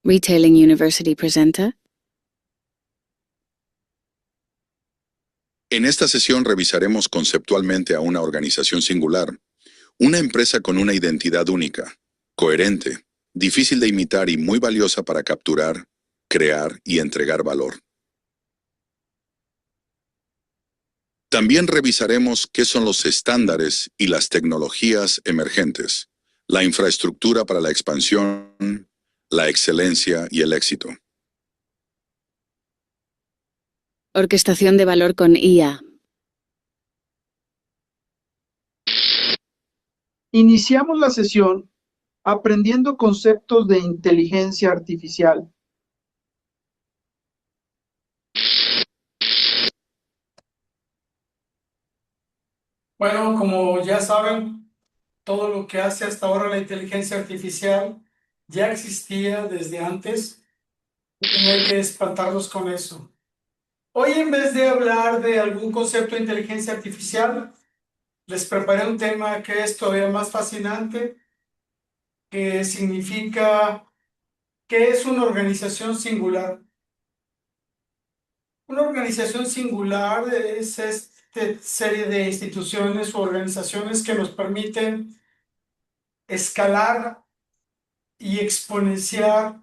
Retailing University presenta. En esta sesión revisaremos conceptualmente a una organización singular, una empresa con una identidad única, coherente, difícil de imitar y muy valiosa para capturar, crear y entregar valor. También revisaremos qué son los estándares y las tecnologías emergentes, la infraestructura para la expansión, la excelencia y el éxito. Orquestación de valor con IA. Iniciamos la sesión aprendiendo conceptos de inteligencia artificial. Bueno, como ya saben, todo lo que hace hasta ahora la inteligencia artificial ya existía desde antes y no hay que espantarlos con eso. Hoy, en vez de hablar de algún concepto de inteligencia artificial, les preparé un tema que es todavía más fascinante, que significa ¿qué es una organización singular? Una organización singular es esta serie de instituciones o organizaciones que nos permiten escalar y exponenciar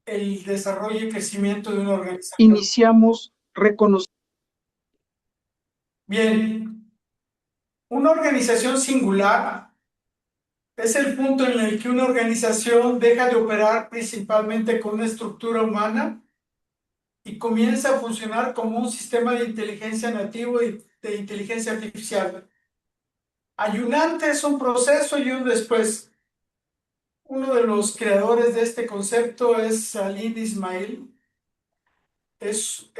el desarrollo y crecimiento de una organización. Iniciamos reconociendo. Bien, una organización singular es el punto en el que una organización deja de operar principalmente con una estructura humana y comienza a funcionar como un sistema de inteligencia nativo y de inteligencia artificial. Hay un antes, un proceso y un después. Uno de los creadores de este concepto es Salim Ismail. Es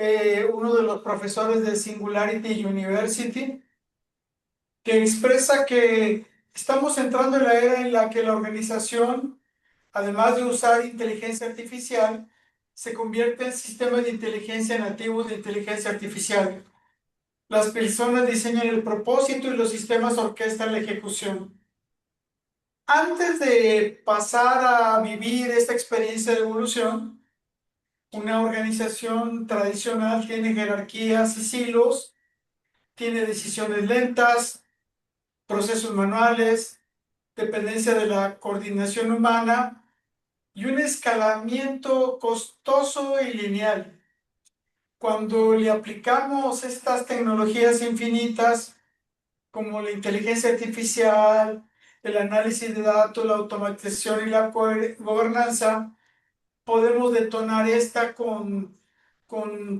uno de los profesores de Singularity University, que expresa que estamos entrando en la era en la que la organización, además de usar inteligencia artificial, se convierte en sistema de inteligencia nativo de inteligencia artificial. Las personas diseñan el propósito y los sistemas orquestan la ejecución. Antes de pasar a vivir esta experiencia de evolución, una organización tradicional tiene jerarquías y silos, tiene decisiones lentas, procesos manuales, dependencia de la coordinación humana y un escalamiento costoso y lineal. Cuando le aplicamos estas tecnologías infinitas, como la inteligencia artificial, el análisis de datos, la automatización y la gobernanza, podemos detonar esta con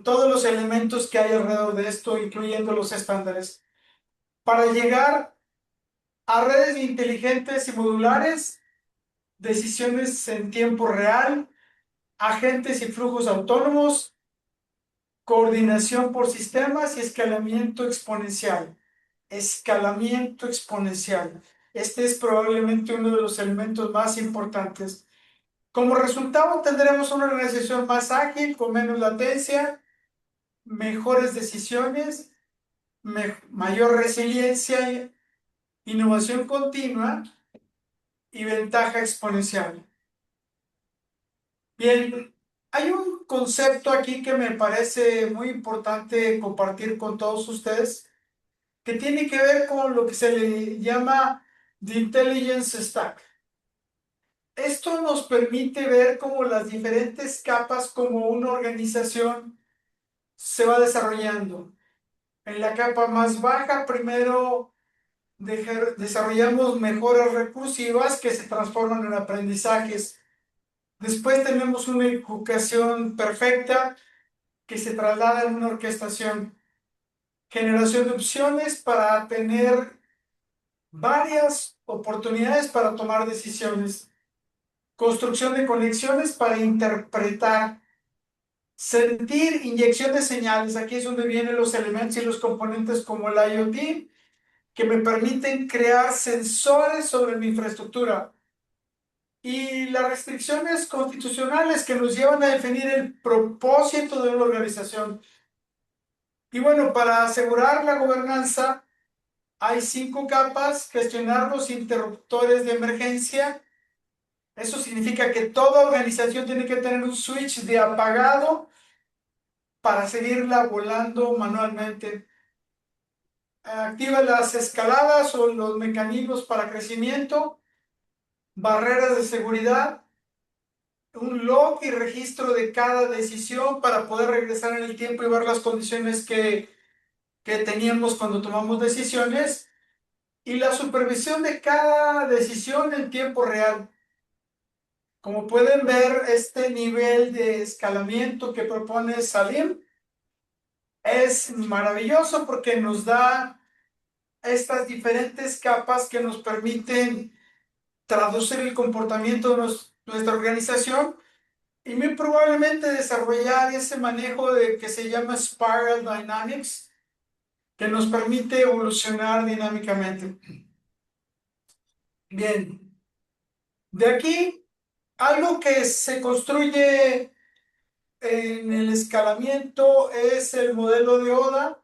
todos los elementos que hay alrededor de esto, incluyendo los estándares. Para llegar a redes inteligentes y modulares, decisiones en tiempo real, agentes y flujos autónomos, coordinación por sistemas y escalamiento exponencial. Escalamiento exponencial. Este es probablemente uno de los elementos más importantes. Como resultado, tendremos una organización más ágil, con menos latencia, mejores decisiones, mayor resiliencia, innovación continua y ventaja exponencial. Bien, hay un concepto aquí que me parece muy importante compartir con todos ustedes, que tiene que ver con lo que se le llama The Intelligence Stack. Esto nos permite ver cómo las diferentes capas como una organización se va desarrollando. En la capa más baja, primero desarrollamos mejoras recursivas que se transforman en aprendizajes. Después tenemos una ejecución perfecta que se traslada en una orquestación. Generación de opciones para tener varias oportunidades para tomar decisiones. Construcción de conexiones para interpretar. Sentir, inyección de señales. Aquí es donde vienen los elementos y los componentes como el IoT, que me permiten crear sensores sobre mi infraestructura. Y las restricciones constitucionales que nos llevan a definir el propósito de una organización. Y bueno, para asegurar la gobernanza, hay 5 capas: gestionar los interruptores de emergencia, Eso significa que toda organización tiene que tener un switch de apagado para seguirla volando manualmente. Activa las escaladas o los mecanismos para crecimiento, barreras de seguridad, un log y registro de cada decisión para poder regresar en el tiempo y ver las condiciones que teníamos cuando tomamos decisiones, y la supervisión de cada decisión en tiempo real. Como pueden ver, este nivel de escalamiento que propone Salim es maravilloso porque nos da estas diferentes capas que nos permiten traducir el comportamiento de nuestra organización y muy probablemente desarrollar ese manejo que se llama Spiral Dynamics, que nos permite evolucionar dinámicamente. Bien, de aquí, algo que se construye en el escalamiento es el modelo de Oda,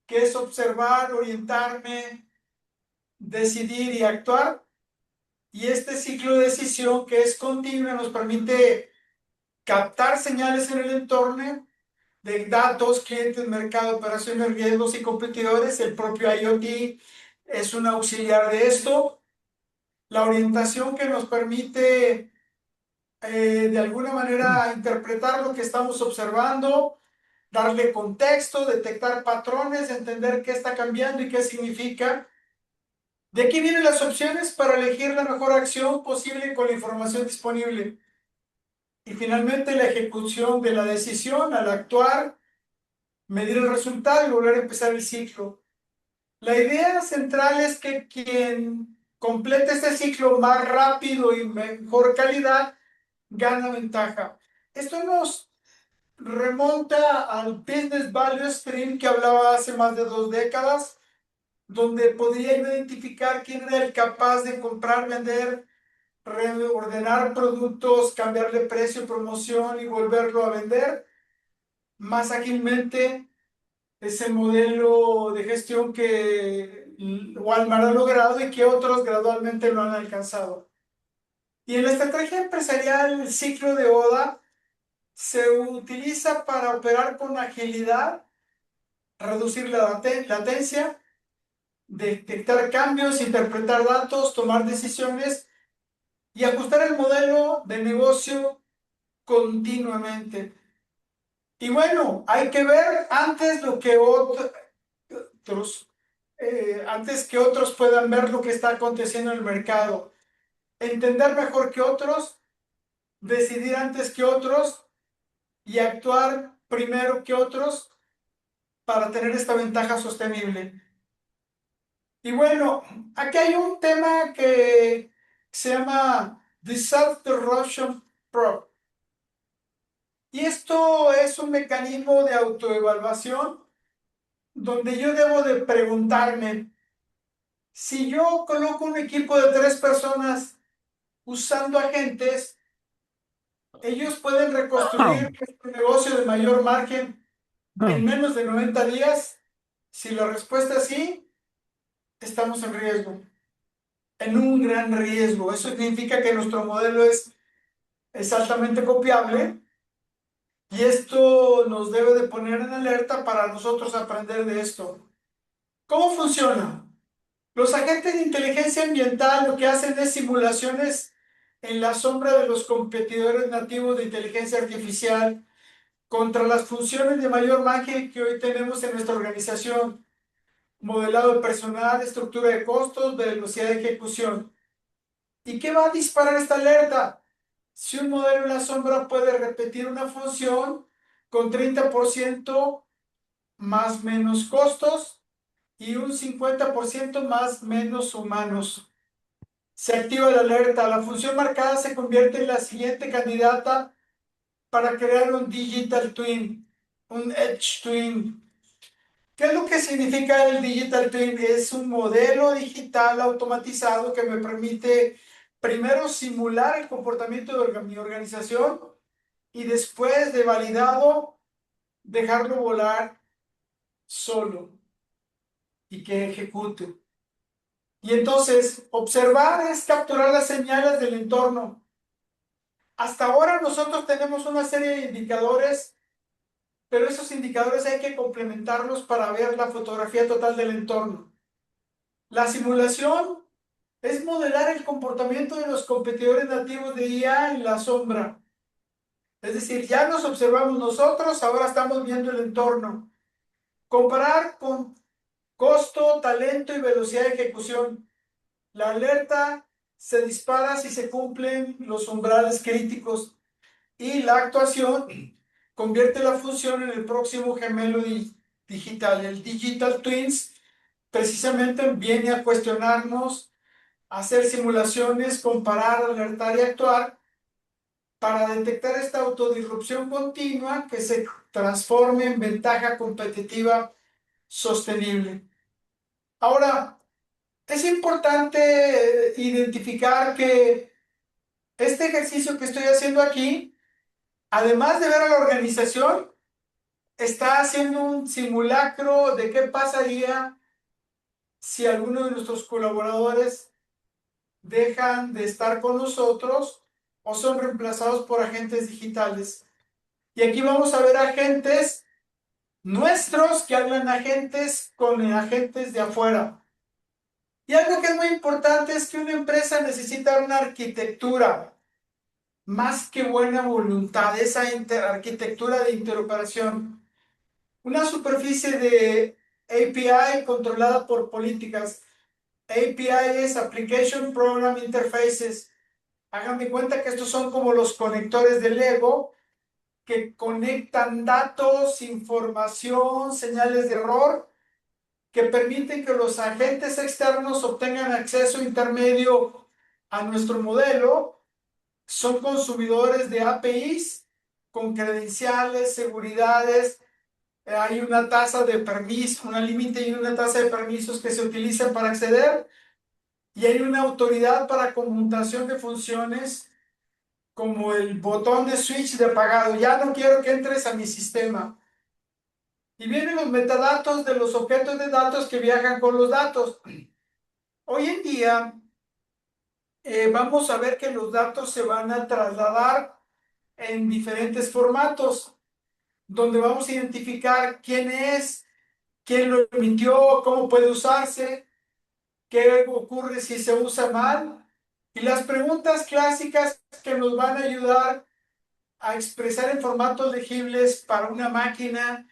que es observar, orientarme, decidir y actuar. Y este ciclo de decisión que es continuo nos permite captar señales en el entorno de datos, clientes, mercado, operaciones, riesgos y competidores. El propio IoT es un auxiliar de esto. La orientación que nos permite de alguna manera interpretar lo que estamos observando, darle contexto, detectar patrones, entender qué está cambiando y qué significa. De aquí vienen las opciones para elegir la mejor acción posible con la información disponible. Y finalmente la ejecución de la decisión al actuar, medir el resultado y volver a empezar el ciclo. La idea central es que quien complete este ciclo más rápido y mejor calidad gana ventaja. Esto nos remonta al Business Value Stream que hablaba hace más de 2 décadas, donde podría identificar quién era el capaz de comprar, vender, reordenar productos, cambiarle precio, promoción y volverlo a vender más ágilmente. Es el modelo de gestión que Walmart ha logrado y que otros gradualmente lo han alcanzado. Y en la estrategia empresarial, el ciclo de Oda se utiliza para operar con agilidad, reducir la latencia, detectar cambios, interpretar datos, tomar decisiones y ajustar el modelo de negocio continuamente. Y bueno, hay que ver antes lo que antes que otros puedan ver lo que está aconteciendo en el mercado, entender mejor que otros, decidir antes que otros y actuar primero que otros para tener esta ventaja sostenible. Y bueno, aquí hay un tema que se llama The Self-Disruption Probe. Y esto es un mecanismo de autoevaluación donde yo debo de preguntarme, si yo coloco un equipo de 3 personas usando agentes, ellos pueden reconstruir este negocio de mayor margen en menos de 90 días. Si la respuesta es sí, estamos en riesgo, en un gran riesgo. Eso significa que nuestro modelo es altamente copiable y esto nos debe de poner en alerta para nosotros aprender de esto. ¿Cómo funciona? Los agentes de inteligencia ambiental lo que hacen es simulaciones en la sombra de los competidores nativos de inteligencia artificial contra las funciones de mayor margen que hoy tenemos en nuestra organización: modelado de personal, estructura de costos, velocidad de ejecución. ¿Y qué va a disparar esta alerta? Si un modelo en la sombra puede repetir una función con 30% más menos costos y un 50% más menos humanos. Se activa la alerta. La función marcada se convierte en la siguiente candidata para crear un digital twin, un edge twin. ¿Qué es lo que significa el digital twin? Es un modelo digital automatizado que me permite primero simular el comportamiento de mi organización y después de validado dejarlo volar solo y que ejecute. Y entonces observar es capturar las señales del entorno. Hasta ahora nosotros tenemos una serie de indicadores, pero esos indicadores hay que complementarlos para ver la fotografía total del entorno. La simulación es modelar el comportamiento de los competidores nativos de IA en la sombra. Es decir, ya nos observamos nosotros, ahora estamos viendo el entorno. Comparar con costo, talento y velocidad de ejecución. La alerta se dispara si se cumplen los umbrales críticos y la actuación convierte la función en el próximo gemelo digital. El Digital Twins precisamente viene a cuestionarnos, hacer simulaciones, comparar, alertar y actuar para detectar esta autodisrupción continua que se transforme en ventaja competitiva sostenible. Ahora, es importante identificar que este ejercicio que estoy haciendo aquí, además de ver a la organización, está haciendo un simulacro de qué pasaría si alguno de nuestros colaboradores dejan de estar con nosotros o son reemplazados por agentes digitales. Y aquí vamos a ver agentes nuestros que hablan agentes con agentes de afuera. Y algo que es muy importante es que una empresa necesita una arquitectura más que buena voluntad, esa arquitectura de interoperación. Una superficie de API controlada por políticas. API es Application Program Interfaces. Hagan de cuenta que estos son como los conectores de Lego que conectan datos, información, señales de error, que permiten que los agentes externos obtengan acceso intermedio a nuestro modelo. Son consumidores de APIs con credenciales, seguridades. Hay una tasa de permiso, un límite y una tasa de permisos que se utilizan para acceder. Y hay una autoridad para conmutación de funciones como el botón de switch de apagado. Ya no quiero que entres a mi sistema. Y vienen los metadatos de los objetos de datos que viajan con los datos. Hoy en día vamos a ver que los datos se van a trasladar en diferentes formatos, donde vamos a identificar quién es, quién lo emitió, cómo puede usarse, qué ocurre si se usa mal, y las preguntas clásicas que nos van a ayudar a expresar en formatos legibles para una máquina,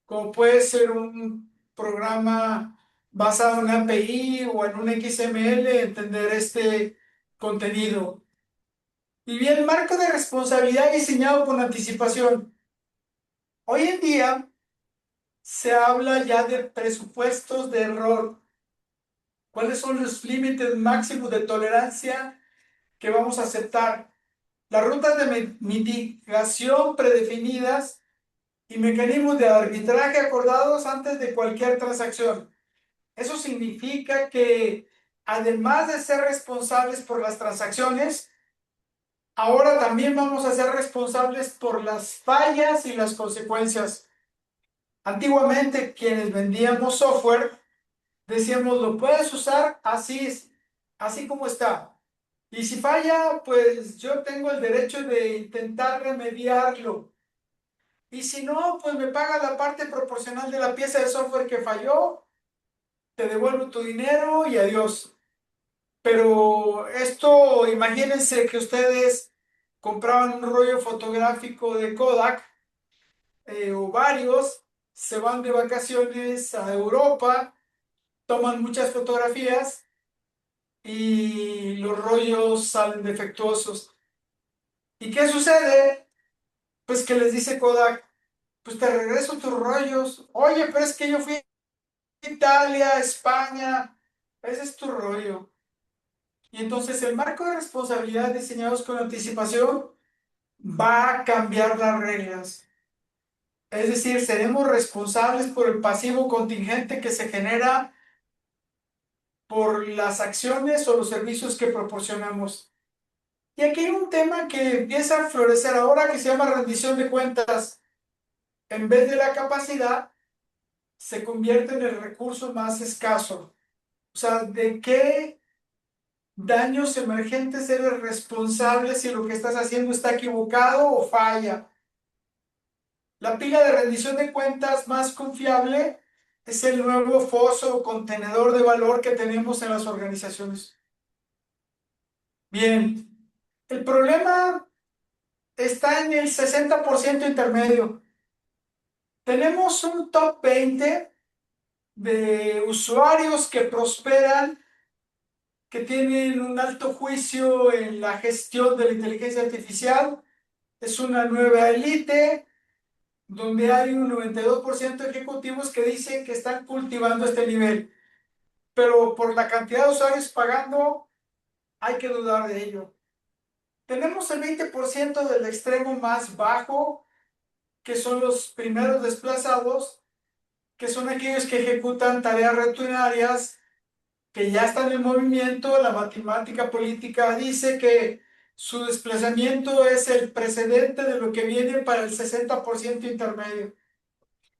como puede ser un programa basado en API o en un XML, entender este contenido. Y bien, marco de responsabilidad diseñado con anticipación. Hoy en día se habla ya de presupuestos de error. ¿Cuáles son los límites máximos de tolerancia que vamos a aceptar? Las rutas de mitigación predefinidas y mecanismos de arbitraje acordados antes de cualquier transacción. Eso significa que además de ser responsables por las transacciones, ahora también vamos a ser responsables por las fallas y las consecuencias. Antiguamente, quienes vendíamos software, decíamos, lo puedes usar así, así como está. Y si falla, pues yo tengo el derecho de intentar remediarlo. Y si no, pues me paga la parte proporcional de la pieza de software que falló, te devuelvo tu dinero y adiós. Pero esto, imagínense que ustedes compraban un rollo fotográfico de Kodak o varios, se van de vacaciones a Europa, toman muchas fotografías y los rollos salen defectuosos. ¿Y qué sucede? Pues que les dice Kodak, pues te regreso tus rollos. Oye, pero es que yo fui a Italia, España, ese es tu rollo. Y entonces el marco de responsabilidad diseñados con anticipación va a cambiar las reglas. Es decir, seremos responsables por el pasivo contingente que se genera por las acciones o los servicios que proporcionamos. Y aquí hay un tema que empieza a florecer ahora que se llama rendición de cuentas. En vez de la capacidad, se convierte en el recurso más escaso. O sea, ¿de qué daños emergentes, eres responsable si lo que estás haciendo está equivocado o falla. La pila de rendición de cuentas más confiable es el nuevo foso o contenedor de valor que tenemos en las organizaciones. Bien, el problema está en el 60% intermedio. Tenemos un top 20 de usuarios que prosperan, que tienen un alto juicio en la gestión de la inteligencia artificial. Es una nueva élite donde hay un 92% de ejecutivos que dicen que están cultivando este nivel. Pero por la cantidad de usuarios pagando, hay que dudar de ello. Tenemos el 20% del extremo más bajo, que son los primeros desplazados, que son aquellos que ejecutan tareas rutinarias, que ya están en movimiento. La matemática política dice que su desplazamiento es el precedente de lo que viene para el 60% intermedio.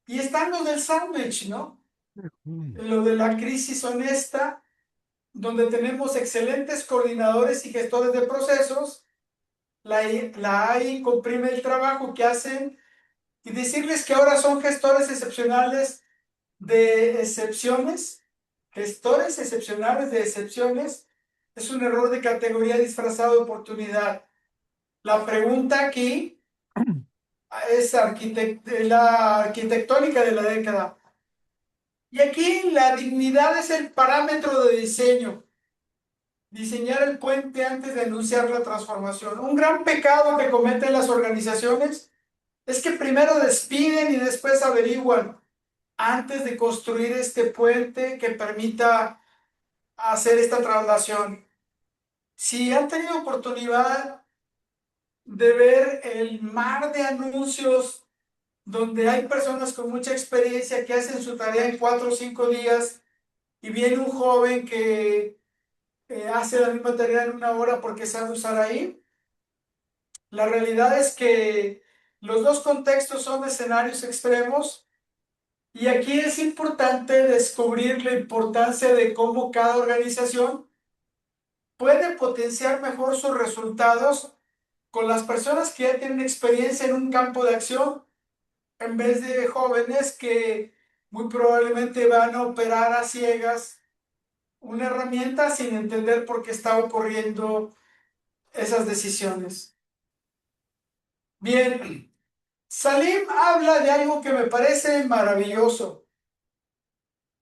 Y están los del sándwich, ¿no? Lo de la crisis honesta, donde tenemos excelentes coordinadores y gestores de procesos. La AI comprime el trabajo que hacen y decirles que ahora son gestores excepcionales de excepciones. Gestores excepcionales de excepciones es un error de categoría disfrazado de oportunidad. La pregunta aquí es la arquitectónica de la década. Y aquí la dignidad es el parámetro de diseño. Diseñar el puente antes de anunciar la transformación. Un gran pecado que cometen las organizaciones es que primero despiden y después averiguan antes de construir este puente que permita hacer esta traslación. Si han tenido oportunidad de ver el mar de anuncios donde hay personas con mucha experiencia que hacen su tarea en 4 o 5 días y viene un joven que hace la misma tarea en 1 hora porque sabe usar ahí, la realidad es que los dos contextos son escenarios extremos y aquí es importante descubrir la importancia de cómo cada organización puede potenciar mejor sus resultados con las personas que ya tienen experiencia en un campo de acción, en vez de jóvenes que muy probablemente van a operar a ciegas una herramienta sin entender por qué está ocurriendo esas decisiones. Bien, Salim habla de algo que me parece maravilloso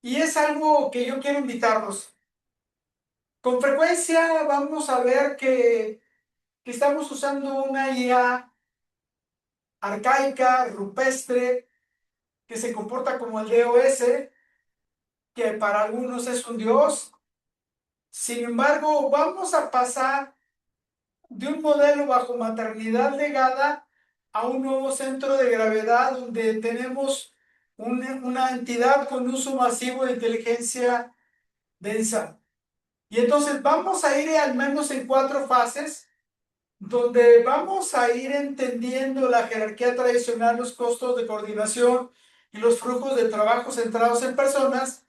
y es algo que yo quiero invitarlos. Con frecuencia vamos a ver que estamos usando una IA arcaica, rupestre, que se comporta como el DOS, que para algunos es un dios. Sin embargo, vamos a pasar de un modelo bajo maternidad legada a un nuevo centro de gravedad donde tenemos una entidad con uso masivo de inteligencia densa. Y entonces vamos a ir al menos en 4 fases, donde vamos a ir entendiendo la jerarquía tradicional, los costos de coordinación y los flujos de trabajo centrados en personas,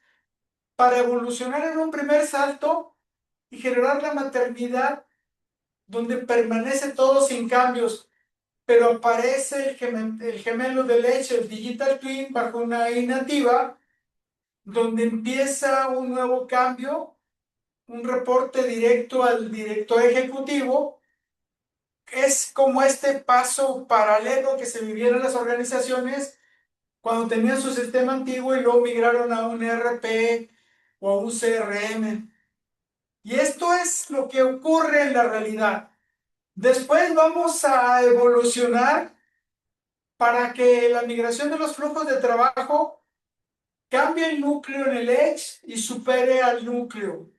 para evolucionar en un primer salto y generar la maternidad donde permanece todo sin cambios, pero aparece el gemelo de leche, el Digital Twin, bajo una AI nativa, donde empieza un nuevo cambio, un reporte directo al director ejecutivo. Es como este paso paralelo que se vivieron las organizaciones cuando tenían su sistema antiguo y luego migraron a un ERP o a un CRM. Y esto es lo que ocurre en la realidad. Después vamos a evolucionar para que la migración de los flujos de trabajo cambie el núcleo en el edge y supere al núcleo.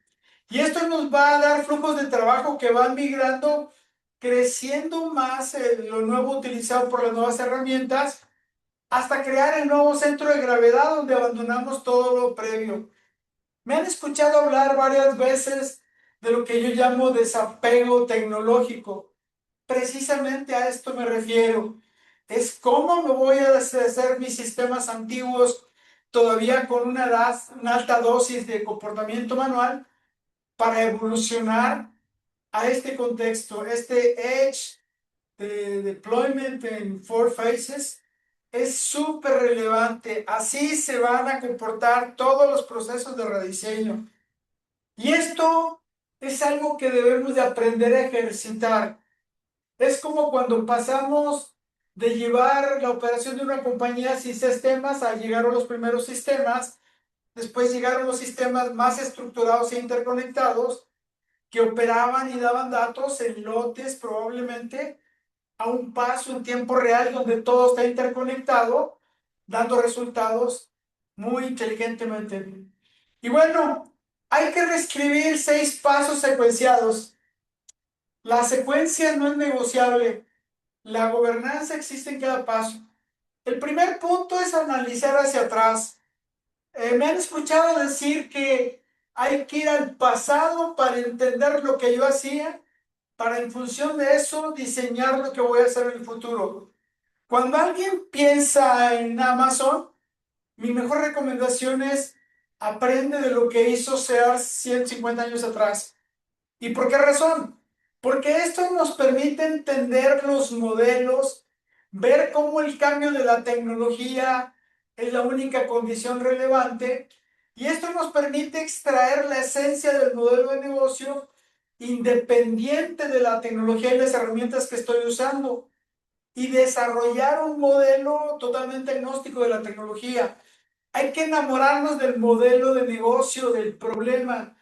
Y esto nos va a dar flujos de trabajo que van migrando, creciendo más lo nuevo utilizado por las nuevas herramientas, hasta crear el nuevo centro de gravedad donde abandonamos todo lo previo. Me han escuchado hablar varias veces de lo que yo llamo desapego tecnológico. Precisamente a esto me refiero. Es cómo me voy a deshacer mis sistemas antiguos todavía con una alta dosis de comportamiento manual para evolucionar a este contexto. Este Edge de deployment en 4 phases es súper relevante. Así se van a comportar todos los procesos de rediseño. Y esto es algo que debemos de aprender a ejercitar. Es como cuando pasamos de llevar la operación de una compañía sin sistemas a llegar a los primeros sistemas. Después llegaron los sistemas más estructurados e interconectados que operaban y daban datos en lotes probablemente a un paso en tiempo real donde todo está interconectado, dando resultados muy inteligentemente. Y bueno, hay que reescribir 6 pasos secuenciados. La secuencia no es negociable. La gobernanza existe en cada paso. El primer punto es analizar hacia atrás. Me han escuchado decir que hay que ir al pasado para entender lo que yo hacía, para en función de eso diseñar lo que voy a hacer en el futuro. Cuando alguien piensa en Amazon, mi mejor recomendación es aprende de lo que hizo Sears 150 años atrás. ¿Y por qué razón? Porque esto nos permite entender los modelos, ver cómo el cambio de la tecnología es la única condición relevante, y esto nos permite extraer la esencia del modelo de negocio independiente de la tecnología y las herramientas que estoy usando, y desarrollar un modelo totalmente agnóstico de la tecnología. Hay que enamorarnos del modelo de negocio, del problema.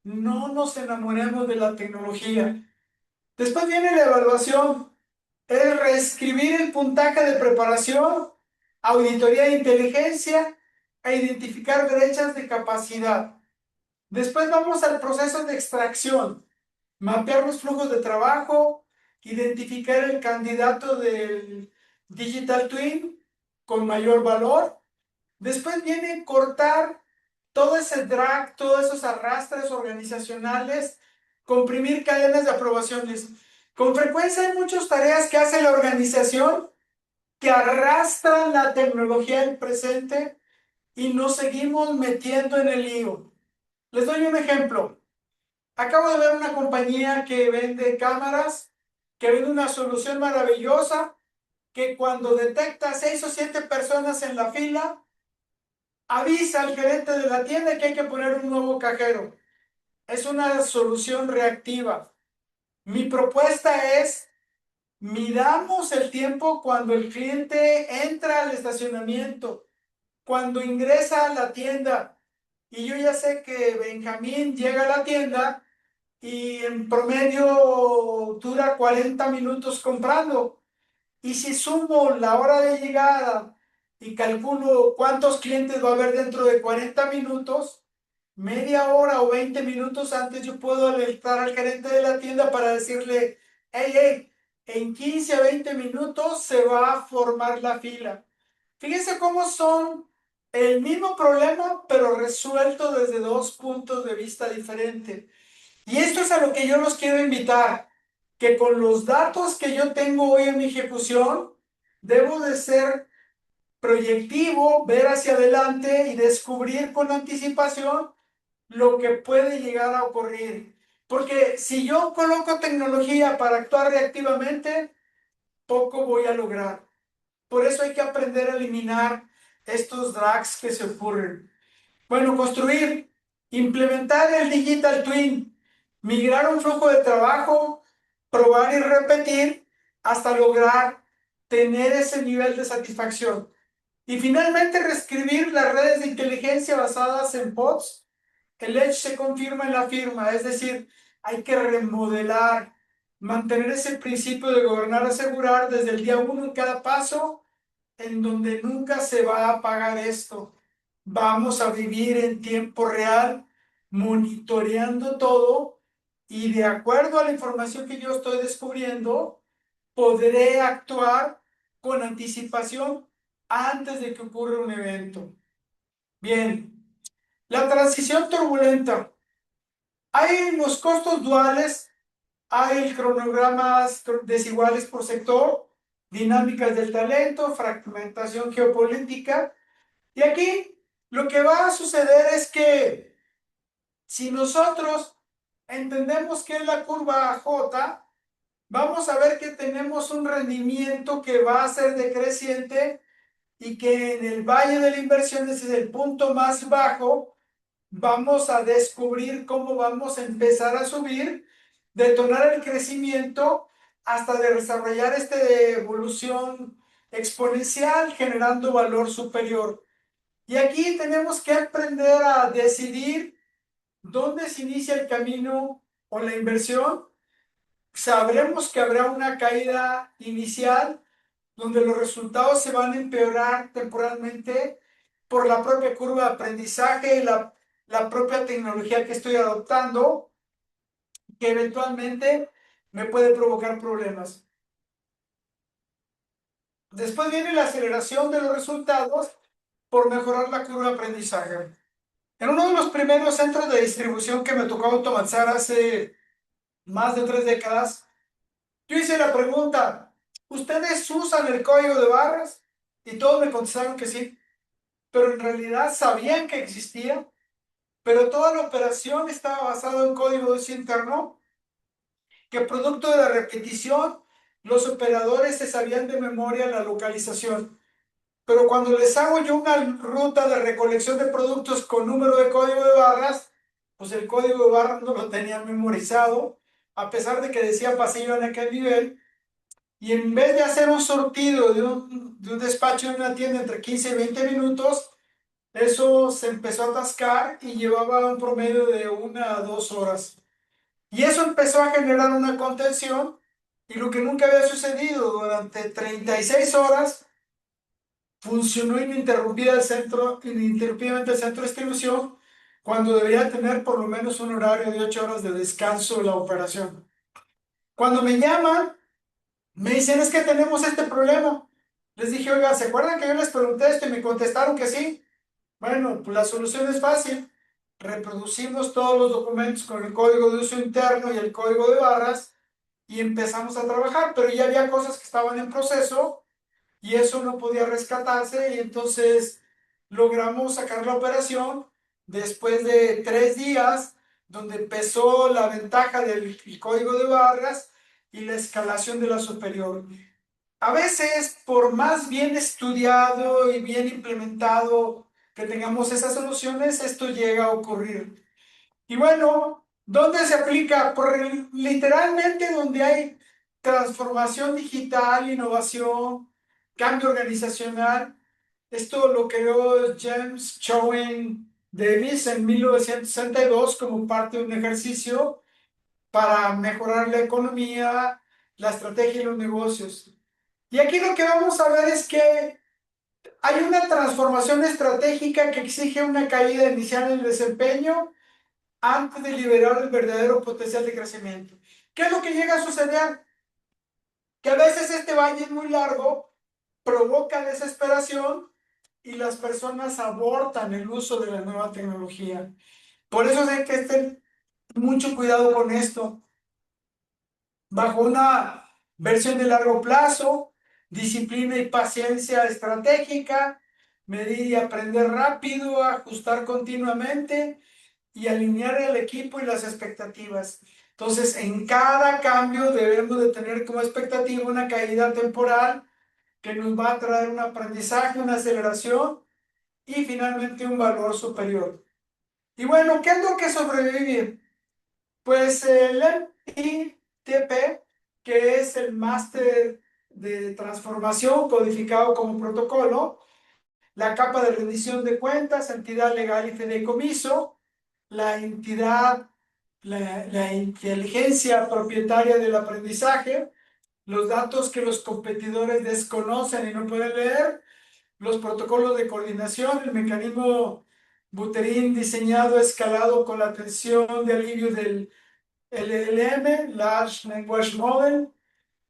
No nos enamoremos de la tecnología. Después viene la evaluación. Es reescribir el puntaje de preparación, auditoría de inteligencia e identificar brechas de capacidad. Después vamos al proceso de extracción. Mapear los flujos de trabajo, identificar el candidato del Digital Twin con mayor valor. Después viene cortar todo ese drag, todos esos arrastres organizacionales, comprimir cadenas de aprobaciones. Con frecuencia hay muchas tareas que hace la organización que arrastran la tecnología del presente y nos seguimos metiendo en el lío. Les doy un ejemplo. Acabo de ver una compañía que vende cámaras, que vende una solución maravillosa, que cuando detecta 6 o 7 personas en la fila, avisa al gerente de la tienda que hay que poner un nuevo cajero. Es una solución reactiva. Mi propuesta es, midamos el tiempo cuando el cliente entra al estacionamiento, cuando ingresa a la tienda. Y yo ya sé que Benjamín llega a la tienda y en promedio dura 40 minutos comprando. Y si sumo la hora de llegada y calculo cuántos clientes va a haber dentro de 40 minutos, media hora o 20 minutos antes yo puedo alertar al gerente de la tienda para decirle, hey, en 15 a 20 minutos se va a formar la fila. Fíjense cómo son el mismo problema, pero resuelto desde 2 puntos de vista diferentes. Y esto es a lo que yo los quiero invitar, que con los datos que yo tengo hoy en mi ejecución, debo de ser proyectivo, ver hacia adelante y descubrir con anticipación lo que puede llegar a ocurrir. Porque si yo coloco tecnología para actuar reactivamente, poco voy a lograr. Por eso hay que aprender a eliminar estos drags que se ocurren. Bueno, construir, implementar el Digital Twin, migrar un flujo de trabajo, probar y repetir hasta lograr tener ese nivel de satisfacción. Y finalmente reescribir las redes de inteligencia basadas en pods. El Edge se confirma en la firma, es decir, hay que remodelar, mantener ese principio de gobernar, asegurar desde el día 1 en cada paso, en donde nunca se va a apagar esto. Vamos a vivir en tiempo real, monitoreando todo, y de acuerdo a la información que yo estoy descubriendo, podré actuar con anticipación antes de que ocurra un evento. Bien, la transición turbulenta. Hay los costos duales, hay cronogramas desiguales por sector, dinámicas del talento, fragmentación geopolítica. Y aquí lo que va a suceder es que si nosotros entendemos qué es la curva J, vamos a ver que tenemos un rendimiento que va a ser decreciente y que en el valle de la inversión, desde el punto más bajo, vamos a descubrir cómo vamos a empezar a subir, detonar el crecimiento hasta desarrollar de evolución exponencial generando valor superior. Y aquí tenemos que aprender a decidir dónde se inicia el camino o la inversión. Sabremos que habrá una caída inicial donde los resultados se van a empeorar temporalmente por la propia curva de aprendizaje y la propia tecnología que estoy adoptando, que eventualmente me puede provocar problemas. Después viene la aceleración de los resultados por mejorar la curva de aprendizaje. En uno de los primeros centros de distribución que me tocó automatizar hace más de 3 décadas, yo hice la pregunta, ¿ustedes usan el código de barras? Y todos me contestaron que sí, pero en realidad sabían que existía, pero toda la operación estaba basada en código de uso interno, que producto de la repetición, los operadores se sabían de memoria la localización. Pero cuando les hago yo una ruta de recolección de productos con número de código de barras, pues el código de barras no lo tenía memorizado, a pesar de que decía pasillo en aquel nivel, y en vez de hacer un sortido de un despacho de una tienda entre 15 y 20 minutos, eso se empezó a atascar y llevaba un promedio de 1 a 2 horas. Y eso empezó a generar una contención, y lo que nunca había sucedido durante 36 horas, funcionó ininterrumpidamente el centro de distribución, cuando debería tener por lo menos un horario de 8 horas de descanso la operación. Cuando me llaman, me dicen, es que tenemos este problema. Les dije, oiga, ¿se acuerdan que yo les pregunté esto y me contestaron que sí? Bueno, pues la solución es fácil. Reproducimos todos los documentos con el código de uso interno y el código de barras y empezamos a trabajar, pero ya había cosas que estaban en proceso y eso no podía rescatarse, y entonces logramos sacar la operación después de 3 días, donde empezó la ventaja del código de barras y la escalación de la superior. A veces, por más bien estudiado y bien implementado que tengamos esas soluciones, esto llega a ocurrir. Y bueno, ¿dónde se aplica? Literalmente donde hay transformación digital, innovación, cambio organizacional. Esto lo creó James Chowen Davis en 1962 como parte de un ejercicio para mejorar la economía, la estrategia y los negocios. Y aquí lo que vamos a ver es que hay una transformación estratégica que exige una caída inicial en el desempeño antes de liberar el verdadero potencial de crecimiento. ¿Qué es lo que llega a suceder? Que a veces este valle es muy largo, provoca desesperación y las personas abortan el uso de la nueva tecnología. Por eso hay que tener mucho cuidado con esto. Bajo una versión de largo plazo, disciplina y paciencia estratégica, medir y aprender rápido, ajustar continuamente y alinear el equipo y las expectativas. Entonces, en cada cambio debemos de tener como expectativa una caída temporal que nos va a traer un aprendizaje, una aceleración y finalmente un valor superior. Y bueno, ¿qué es lo que sobrevive? Pues el MITP, que es el máster de transformación codificado como protocolo, la capa de rendición de cuentas, entidad legal y fideicomiso, la entidad, la inteligencia propietaria del aprendizaje, los datos que los competidores desconocen y no pueden leer, los protocolos de coordinación, el mecanismo Buterin diseñado, escalado con la atención de alivio del LLM, Large Language Model,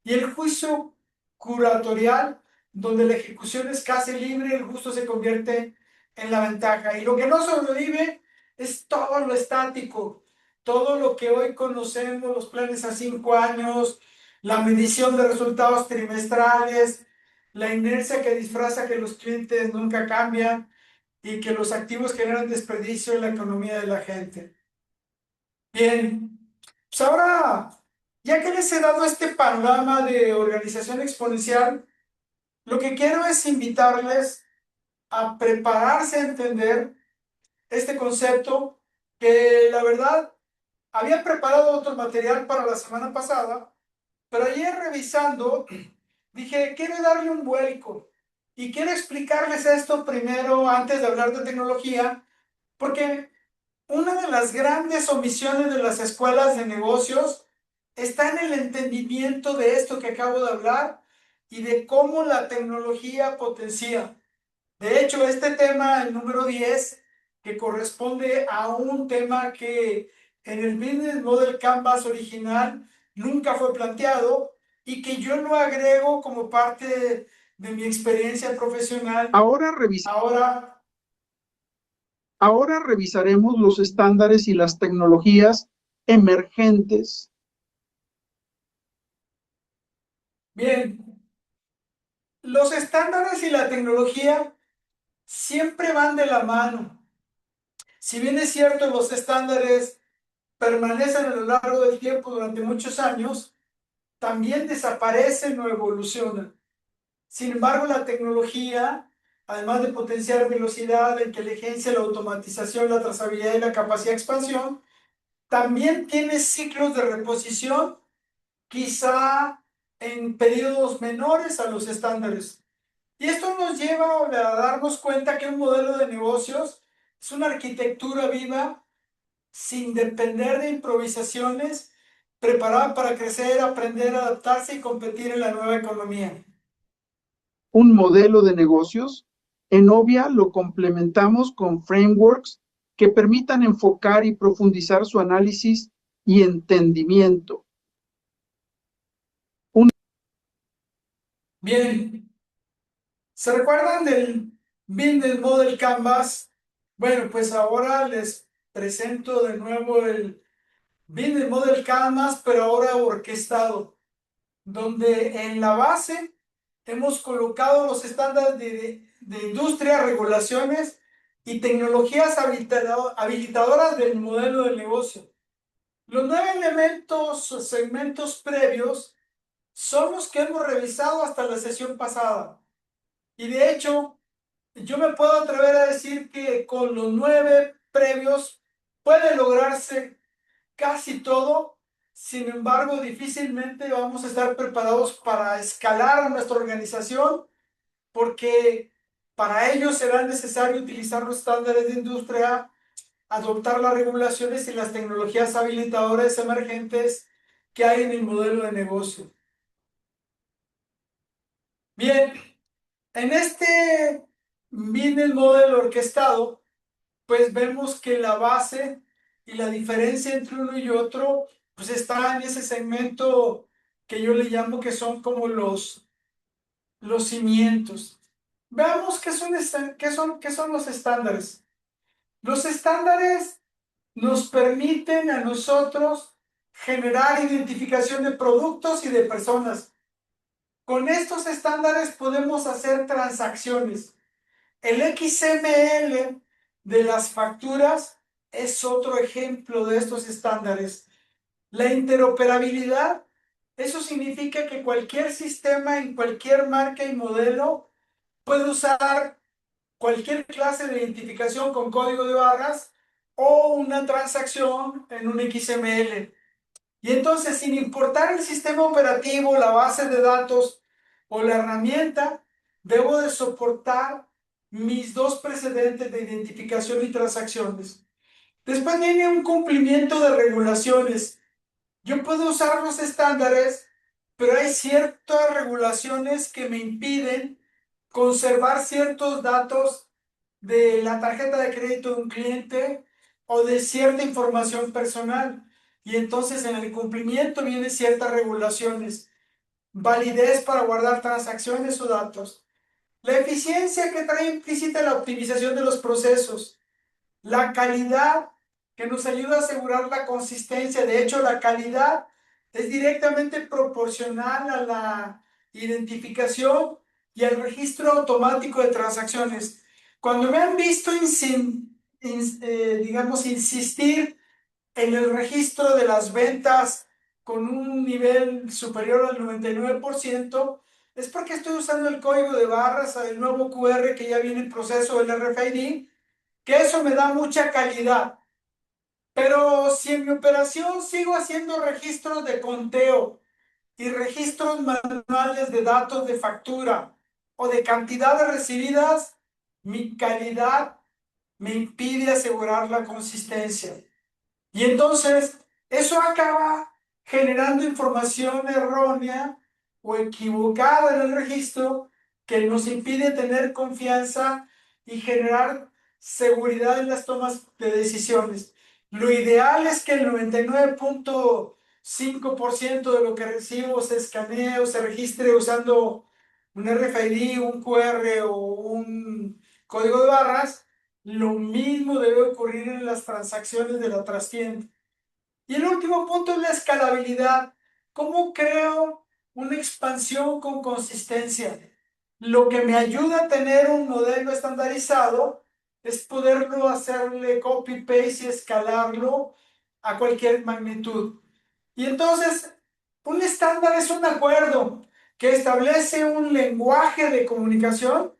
y el juicio curatorial, donde la ejecución es casi libre, el gusto se convierte en la ventaja. Y lo que no sobrevive es todo lo estático, todo lo que hoy conocemos, los planes a 5 años, la medición de resultados trimestrales, la inercia que disfraza que los clientes nunca cambian y que los activos generan desperdicio en la economía de la gente. Bien, Pues ahora, ya que les he dado este panorama de organización exponencial, lo que quiero es invitarles a prepararse a entender este concepto que la verdad había preparado otro material para la semana pasada, pero ayer revisando dije, quiero darle un vuelco y quiero explicarles esto primero antes de hablar de tecnología, porque una de las grandes omisiones de las escuelas de negocios está en el entendimiento de esto que acabo de hablar y de cómo la tecnología potencia. De hecho, este tema, el número 10, que corresponde a un tema que en el Business Model Canvas original nunca fue planteado y que yo lo agrego como parte de mi experiencia profesional. Ahora, Ahora revisaremos los estándares y las tecnologías emergentes. bien, los estándares y la tecnología siempre van de la mano. Si bien es cierto, los estándares permanecen a lo largo del tiempo durante muchos años, también desaparecen o evolucionan. Sin embargo, la tecnología, además de potenciar velocidad, la inteligencia, la automatización, la trazabilidad y la capacidad de expansión, también tiene ciclos de reposición, quizá en periodos menores a los estándares. Y esto nos lleva a darnos cuenta que un modelo de negocios es una arquitectura viva, sin depender de improvisaciones, preparada para crecer, aprender, adaptarse y competir en la nueva economía. Un modelo de negocios, en Ovia lo complementamos con frameworks que permitan enfocar y profundizar su análisis y entendimiento. Bien, ¿se recuerdan del Business Model Canvas? Bueno, pues ahora les presento de nuevo el Business Model Canvas, pero ahora orquestado, donde en la base hemos colocado los estándares de industria, regulaciones y tecnologías habilitadoras del modelo de negocio. Los 9 elementos o segmentos previos son los que hemos revisado hasta la sesión pasada. Y de hecho, yo me puedo atrever a decir que con los 9 previos puede lograrse casi todo. Sin embargo, difícilmente vamos a estar preparados para escalar a nuestra organización, porque para ello será necesario utilizar los estándares de industria, adoptar las regulaciones y las tecnologías habilitadoras emergentes que hay en el modelo de negocio. Bien, en este business model orquestado, pues vemos que la base y la diferencia entre uno y otro, pues está en ese segmento que yo le llamo que son como los cimientos. Veamos qué son los estándares. Los estándares nos permiten a nosotros generar identificación de productos y de personas. Con estos estándares podemos hacer transacciones. El XML de las facturas es otro ejemplo de estos estándares. La interoperabilidad, eso significa que cualquier sistema en cualquier marca y modelo puede usar cualquier clase de identificación con código de barras o una transacción en un XML. Y entonces, sin importar el sistema operativo, la base de datos o la herramienta, debo de soportar mis dos precedentes de identificación y transacciones. Después viene un cumplimiento de regulaciones. Yo puedo usar los estándares, pero hay ciertas regulaciones que me impiden conservar ciertos datos de la tarjeta de crédito de un cliente o de cierta información personal. Y entonces en el cumplimiento vienen ciertas regulaciones. Validez para guardar transacciones o datos. La eficiencia que trae implícita la optimización de los procesos. La calidad que nos ayuda a asegurar la consistencia. De hecho, la calidad es directamente proporcional a la identificación y al registro automático de transacciones. Cuando me han visto, digamos, insistir en el registro de las ventas con un nivel superior al 99%, es porque estoy usando el código de barras, el nuevo QR que ya viene en proceso, el RFID, que eso me da mucha calidad. Pero si en mi operación sigo haciendo registros de conteo y registros manuales de datos de factura o de cantidades recibidas, mi calidad me impide asegurar la consistencia. Y entonces eso acaba generando información errónea o equivocada en el registro que nos impide tener confianza y generar seguridad en las tomas de decisiones. Lo ideal es que el 99.5% de lo que recibo se escanee o se registre usando un RFID, un QR o un código de barras. Lo mismo debe ocurrir en las transacciones de la trastienda. Y el último punto es la escalabilidad. ¿Cómo creo una expansión con consistencia? Lo que me ayuda a tener un modelo estandarizado es poderlo hacerle copy-paste y escalarlo a cualquier magnitud. Y entonces, un estándar es un acuerdo que establece un lenguaje de comunicación,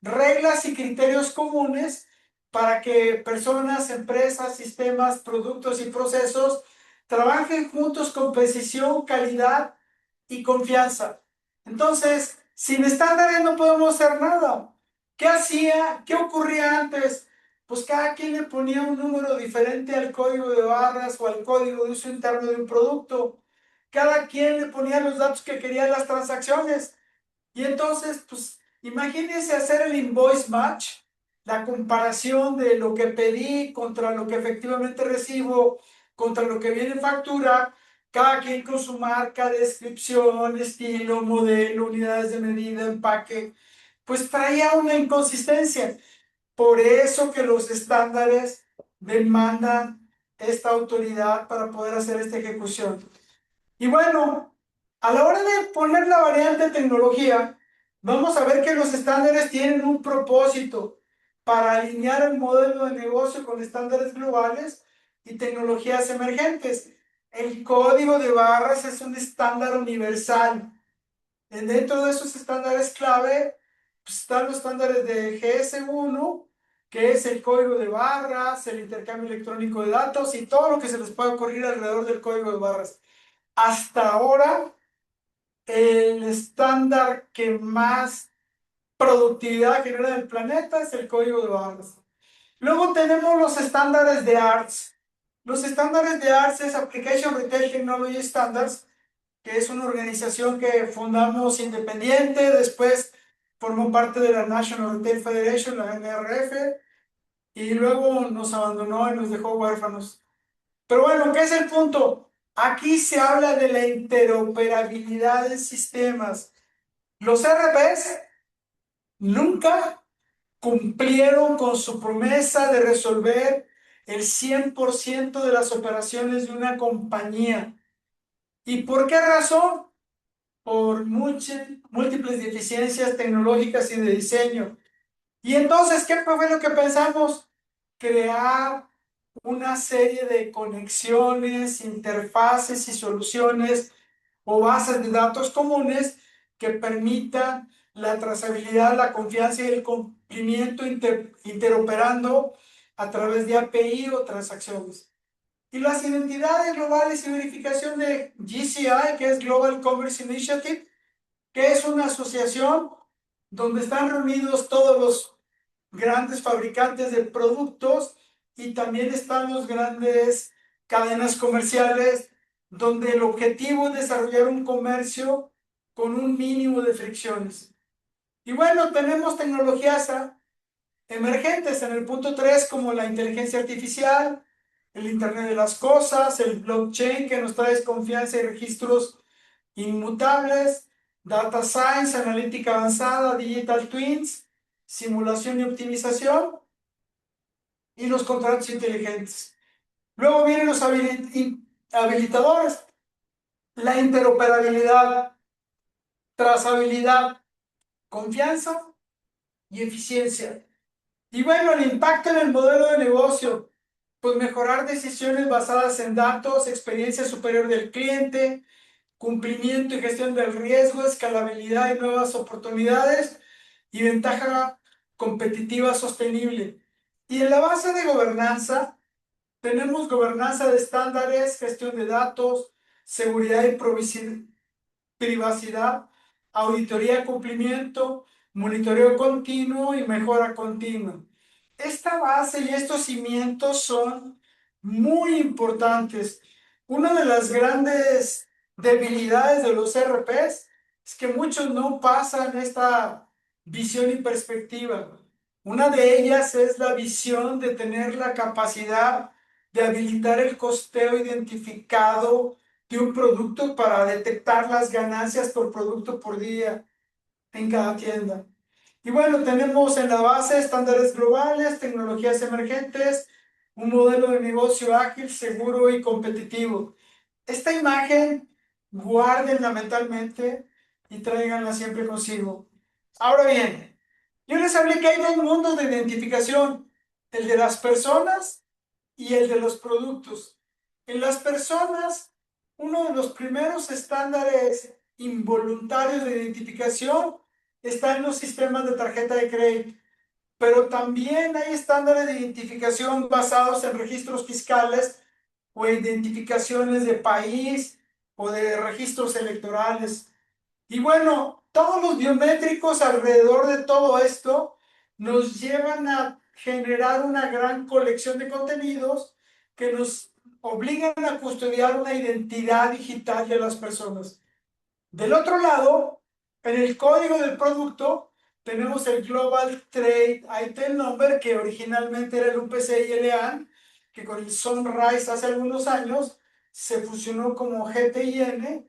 reglas y criterios comunes para que personas, empresas, sistemas, productos y procesos trabajen juntos con precisión, calidad y confianza. Entonces, sin estándares no podemos hacer nada. ¿Qué ocurría antes? Pues cada quien le ponía un número diferente al código de barras o al código de uso interno de un producto. Cada quien le ponía los datos que quería en las transacciones. Y entonces, pues, imagínense hacer el invoice match, la comparación de lo que pedí contra lo que efectivamente recibo, contra lo que viene en factura, cada quien con su marca, descripción, estilo, modelo, unidades de medida, empaque, pues traía una inconsistencia. Por eso que los estándares demandan esta autoridad para poder hacer esta ejecución. Y bueno, a la hora de poner la variante de tecnología, vamos a ver que los estándares tienen un propósito para alinear el modelo de negocio con estándares globales y tecnologías emergentes. El código de barras es un estándar universal. Dentro de esos estándares clave, pues, están los estándares de GS1, que es el código de barras, el intercambio electrónico de datos y todo lo que se les puede ocurrir alrededor del código de barras. Hasta ahora, el estándar que más productividad genera en el planeta es el código de barras. Luego tenemos los estándares de ARTS. Los estándares de ARTS es Application Retail Technology Standards, que es una organización que fundamos independiente, después formó parte de la National Retail Federation, la NRF, y luego nos abandonó y nos dejó huérfanos. Pero bueno, ¿qué es el punto? Aquí se habla de la interoperabilidad de sistemas. Los RPs nunca cumplieron con su promesa de resolver el 100% de las operaciones de una compañía. ¿Y por qué razón? Por múltiples deficiencias tecnológicas y de diseño. Y entonces, ¿qué fue lo que pensamos? Crear una serie de conexiones, interfaces y soluciones o bases de datos comunes que permitan la trazabilidad, la confianza y el cumplimiento interoperando a través de API o transacciones. Y las identidades globales y verificación de GCI, que es Global Commerce Initiative, que es una asociación donde están reunidos todos los grandes fabricantes de productos y también están los grandes cadenas comerciales, donde el objetivo es desarrollar un comercio con un mínimo de fricciones. Y bueno, tenemos tecnologías emergentes en el punto 3 como la inteligencia artificial, el Internet de las cosas, el blockchain que nos trae confianza y registros inmutables, data science, analítica avanzada, digital twins, simulación y optimización y los contratos inteligentes. Luego vienen los habilitadores, la interoperabilidad, trazabilidad, confianza y eficiencia. Y bueno, el impacto en el modelo de negocio. pues mejorar decisiones basadas en datos, experiencia superior del cliente, cumplimiento y gestión del riesgo, escalabilidad y nuevas oportunidades y ventaja competitiva sostenible. Y en la base de gobernanza, tenemos gobernanza de estándares, gestión de datos, seguridad y privacidad, auditoría de cumplimiento, monitoreo continuo y mejora continua. Esta base y estos cimientos son muy importantes. Una de las grandes debilidades de los ERPs es que muchos no pasan esta visión y perspectiva. Una de ellas es la visión de tener la capacidad de habilitar el costeo identificado de un producto para detectar las ganancias por producto por día en cada tienda. Y bueno, tenemos en la base estándares globales, tecnologías emergentes, un modelo de negocio ágil, seguro y competitivo. Esta imagen, guárdenla mentalmente y tráiganla siempre consigo. Ahora bien, yo les hablé que hay dos mundos de identificación, el de las personas y el de los productos. En las personas, uno de los primeros estándares involuntarios de identificación está en los sistemas de tarjeta de crédito, pero también hay estándares de identificación basados en registros fiscales o identificaciones de país o de registros electorales. Y bueno, todos los biométricos alrededor de todo esto nos llevan a generar una gran colección de contenidos que nos obligan a custodiar una identidad digital de las personas. Del otro lado, en el código del producto tenemos el Global Trade Item Number, que originalmente era el UPC y el EAN, que con el Sunrise hace algunos años se fusionó como GTIN.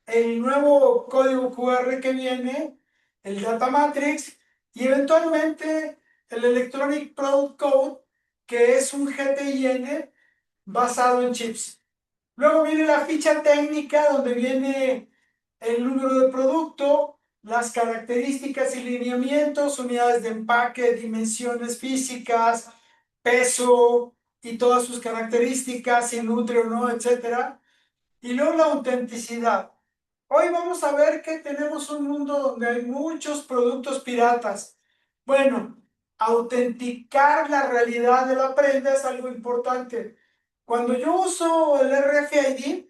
El nuevo código QR que viene, el Data Matrix, y eventualmente el Electronic Product Code, que es un GTIN basado en chips. Luego viene la ficha técnica, donde viene el número de producto, las características y lineamientos, unidades de empaque, dimensiones físicas, peso y todas sus características, si nutre o no, etc. Y luego la autenticidad. Hoy vamos a ver que tenemos un mundo donde hay muchos productos piratas. Bueno, autenticar la realidad de la prenda es algo importante. Cuando yo uso el RFID,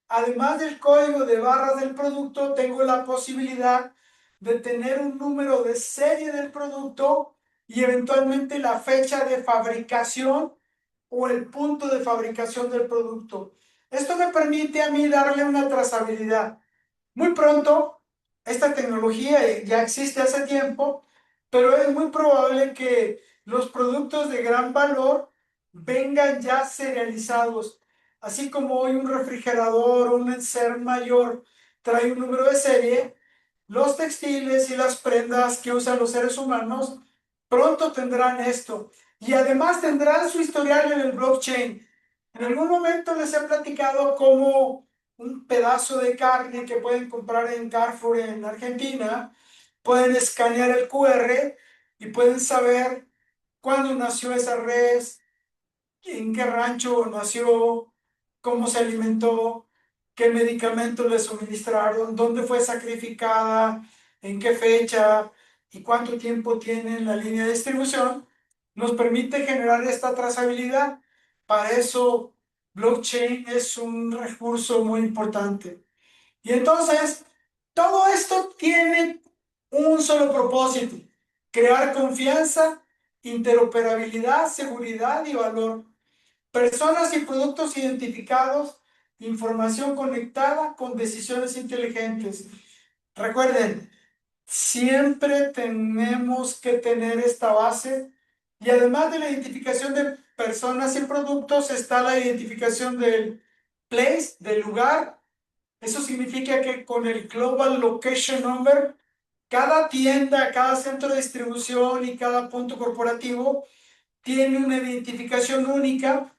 además del código de barras del producto, tengo la posibilidad de tener un número de serie del producto y eventualmente la fecha de fabricación o el punto de fabricación del producto. Esto me permite a mí darle una trazabilidad. Muy pronto, esta tecnología ya existe hace tiempo, pero es muy probable que los productos de gran valor vengan ya serializados. Así como hoy un refrigerador o un enser mayor trae un número de serie, los textiles y las prendas que usan los seres humanos pronto tendrán esto. Y además tendrán su historial en el blockchain. En algún momento les he platicado cómo un pedazo de carne que pueden comprar en Carrefour en Argentina, pueden escanear el QR y pueden saber cuándo nació esa res, en qué rancho nació, cómo se alimentó, qué medicamentos le suministraron, dónde fue sacrificada, en qué fecha y cuánto tiempo tiene en la línea de distribución, nos permite generar esta trazabilidad. Para eso, blockchain es un recurso muy importante. Y entonces, todo esto tiene un solo propósito: crear confianza, interoperabilidad, seguridad y valor. Personas y productos identificados, información conectada con decisiones inteligentes. Recuerden, siempre tenemos que tener esta base, y además de la identificación de personas y productos está la identificación del place, del lugar. Eso significa que con el Global Location Number, cada tienda, cada centro de distribución y cada punto corporativo tiene una identificación única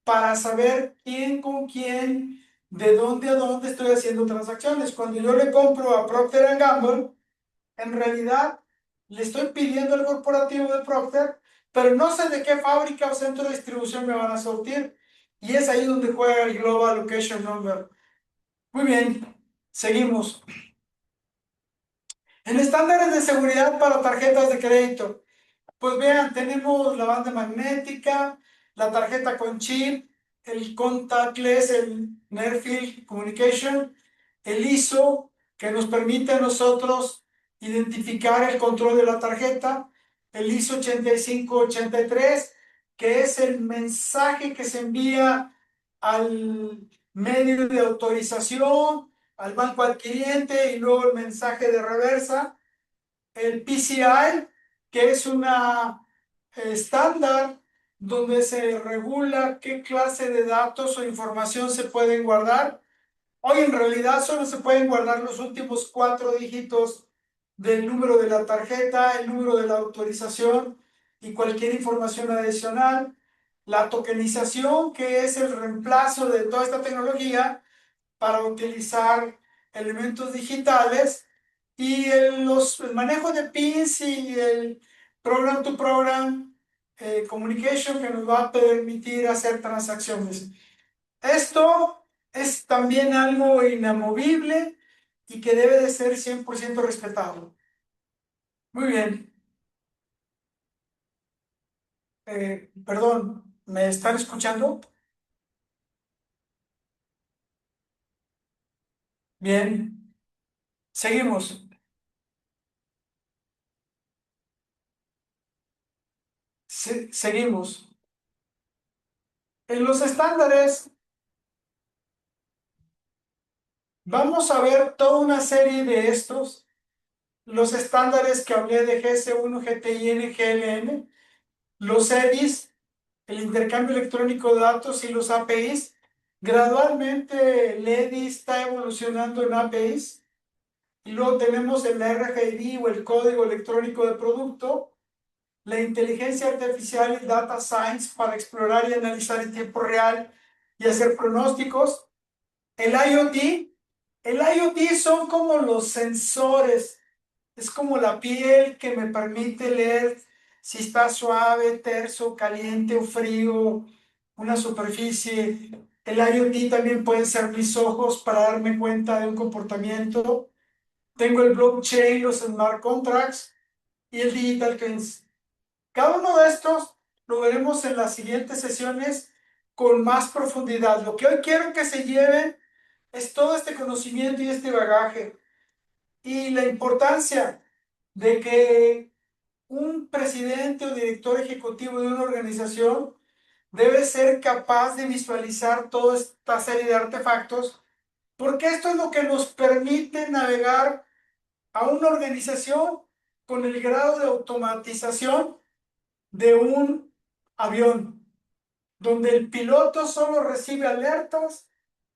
para saber quién con quién, de dónde a dónde estoy haciendo transacciones. Cuando yo le compro a Procter & Gamble, en realidad le estoy pidiendo al corporativo de Procter pero no sé de qué fábrica o centro de distribución me van a surtir. Y es ahí donde juega el Global Location Number. Muy bien, seguimos. En estándares de seguridad para tarjetas de crédito, pues vean, tenemos la banda magnética, la tarjeta con chip, el contactless, el Near Field Communication, el ISO, que nos permite a nosotros identificar el control de la tarjeta, el ISO 8583, que es el mensaje que se envía al medio de autorización, al banco adquiriente y luego el mensaje de reversa, el PCI, que es una estándar donde se regula qué clase de datos o información se pueden guardar. Hoy en realidad solo se pueden guardar los últimos 4 dígitos del número de la tarjeta, el número de la autorización y cualquier información adicional. La tokenización, que es el reemplazo de toda esta tecnología para utilizar elementos digitales, y el manejo de pins y el program to program communication, que nos va a permitir hacer transacciones. Esto es también algo inamovible y que debe de ser 100% respetado. Muy bien. Perdón, ¿me están escuchando? Bien. Seguimos. Seguimos. En los estándares vamos a ver toda una serie de estos. Los estándares que hablé de GS1, GTIN, GLN, los EDIs, el intercambio electrónico de datos y los APIs. Gradualmente el EDI está evolucionando en APIs. Y luego tenemos el RFID o el código electrónico de producto, la inteligencia artificial y data science para explorar y analizar en tiempo real y hacer pronósticos. El IoT. El IoT son como los sensores. Es como la piel que me permite leer si está suave, terso, caliente o frío, una superficie. El IoT también pueden ser mis ojos para darme cuenta de un comportamiento. Tengo el blockchain, los smart contracts y el digital twins. Cada uno de estos lo veremos en las siguientes sesiones con más profundidad. Lo que hoy quiero que se lleven es todo este conocimiento y este bagaje y la importancia de que un presidente o director ejecutivo de una organización debe ser capaz de visualizar toda esta serie de artefactos, porque esto es lo que nos permite navegar a una organización con el grado de automatización de un avión, donde el piloto solo recibe alertas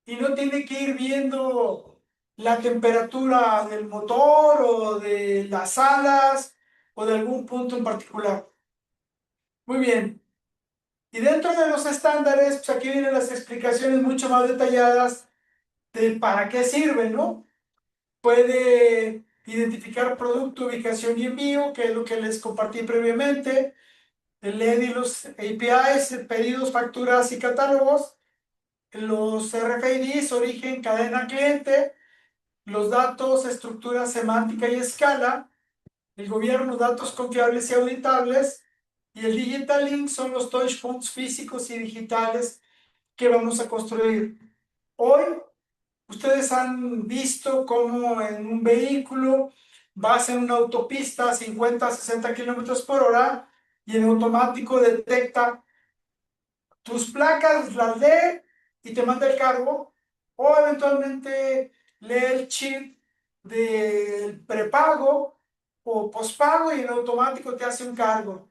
y no tiene que ir viendo la temperatura del motor o de las alas o de algún punto en particular. Muy bien. Y dentro de los estándares, pues aquí vienen las explicaciones mucho más detalladas de para qué sirven, ¿no? Puede identificar producto, ubicación y envío, que es lo que les compartí previamente. El EDI, los APIs, pedidos, facturas y catálogos. Los RFIDs, origen, cadena, cliente. Los datos, estructura semántica y escala. El gobierno, datos confiables y auditables. Y el Digital Link son los touchpoints físicos y digitales que vamos a construir. Hoy, ustedes han visto cómo en un vehículo vas en una autopista a 50, 60 kilómetros por hora y en automático detecta tus placas, las lee y te manda el cargo, o eventualmente lee el chip del prepago o pospago y en automático te hace un cargo.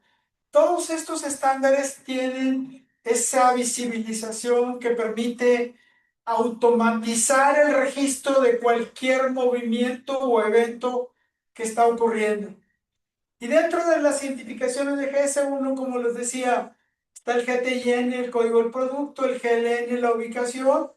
Todos estos estándares tienen esa visibilización que permite automatizar el registro de cualquier movimiento o evento que está ocurriendo. Y dentro de las identificaciones de GS1, como les decía, está el GTIN, el código del producto, el GLN, la ubicación,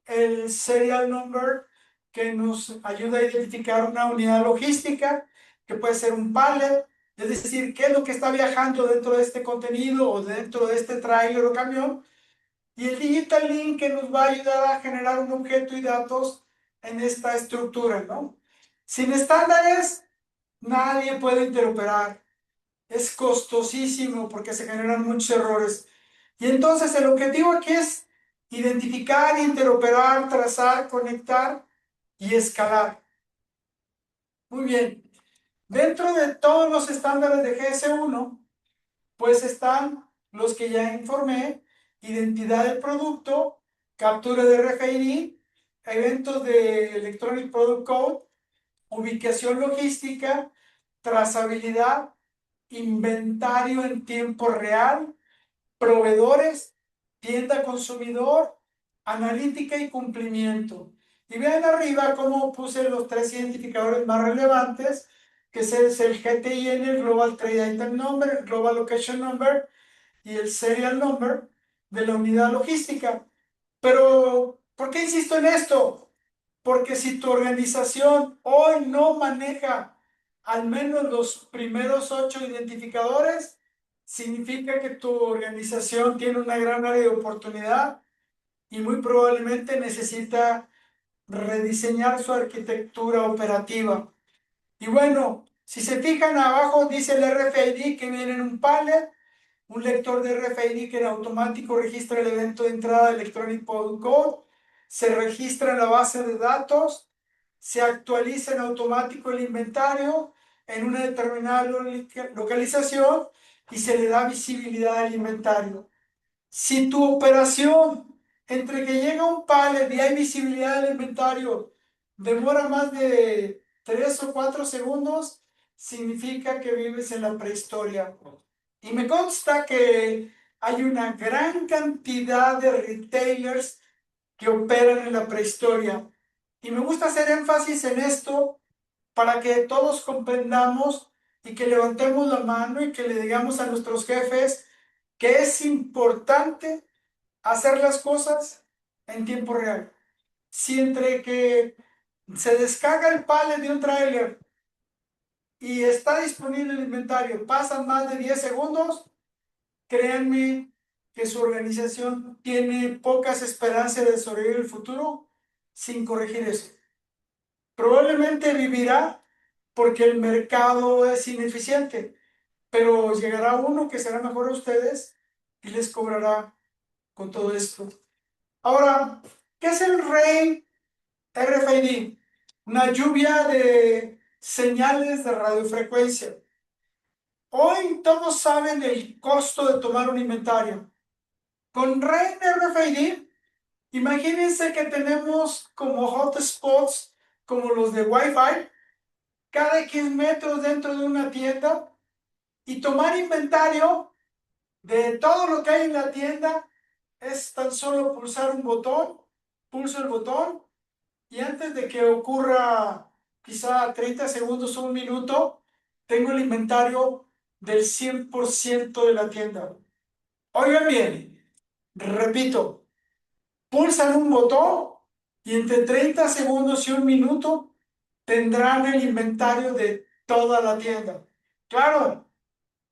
el serial number, que nos ayuda a identificar una unidad logística, que puede ser un pallet, Es decir, qué es lo que está viajando dentro de este contenido o dentro de este tráiler o camión. Y el Digital Link que nos va a ayudar a generar un objeto y datos en esta estructura, ¿no? Sin estándares, nadie puede interoperar. Es costosísimo porque se generan muchos errores. Y entonces el objetivo aquí es identificar, interoperar, trazar, conectar y escalar. Muy bien. Dentro de todos los estándares de GS1, pues están los que ya informé: identidad del producto, captura de RFID, eventos de Electronic Product Code, ubicación logística, trazabilidad, inventario en tiempo real, proveedores, tienda consumidor, analítica y cumplimiento. Y vean arriba cómo puse los 3 identificadores más relevantes, que es el GTIN, el Global Trade Item Number, el Global Location Number y el Serial Number de la unidad logística. Pero, ¿por qué insisto en esto? Porque si tu organización hoy no maneja al menos los primeros 8 identificadores, significa que tu organización tiene una gran área de oportunidad y muy probablemente necesita rediseñar su arquitectura operativa. Y bueno, si se fijan abajo dice el RFID que viene en un pallet, un lector de RFID que en automático registra el evento de entrada de Electronic Product Code, se registra en la base de datos, se actualiza en automático el inventario en una determinada localización y se le da visibilidad al inventario. Si tu operación, entre que llega un pallet y hay visibilidad del inventario, demora más de 3 o 4 segundos, significa que vives en la prehistoria. Y me consta que hay una gran cantidad de retailers que operan en la prehistoria. Y me gusta hacer énfasis en esto para que todos comprendamos y que levantemos la mano y que le digamos a nuestros jefes que es importante hacer las cosas en tiempo real. Si entre que se descarga el pallet de un tráiler y está disponible el inventario, pasan más de 10 segundos, créanme que su organización tiene pocas esperanzas de sobrevivir el futuro sin corregir eso. Probablemente vivirá porque el mercado es ineficiente, pero llegará uno que será mejor a ustedes y les cobrará con todo esto. Ahora, ¿qué es el RAIN RFID? Una lluvia de señales de radiofrecuencia. Hoy todos saben el costo de tomar un inventario. Con RAIN RFID, imagínense que tenemos como hotspots como los de Wi-Fi cada X metros dentro de una tienda y tomar inventario de todo lo que hay en la tienda es tan solo pulsar un botón, pulso el botón y antes de que ocurra quizá 30 segundos o un minuto, tengo el inventario del 100% de la tienda. Oigan bien, repito, pulsan un botón y entre 30 segundos y un minuto tendrán el inventario de toda la tienda. Claro,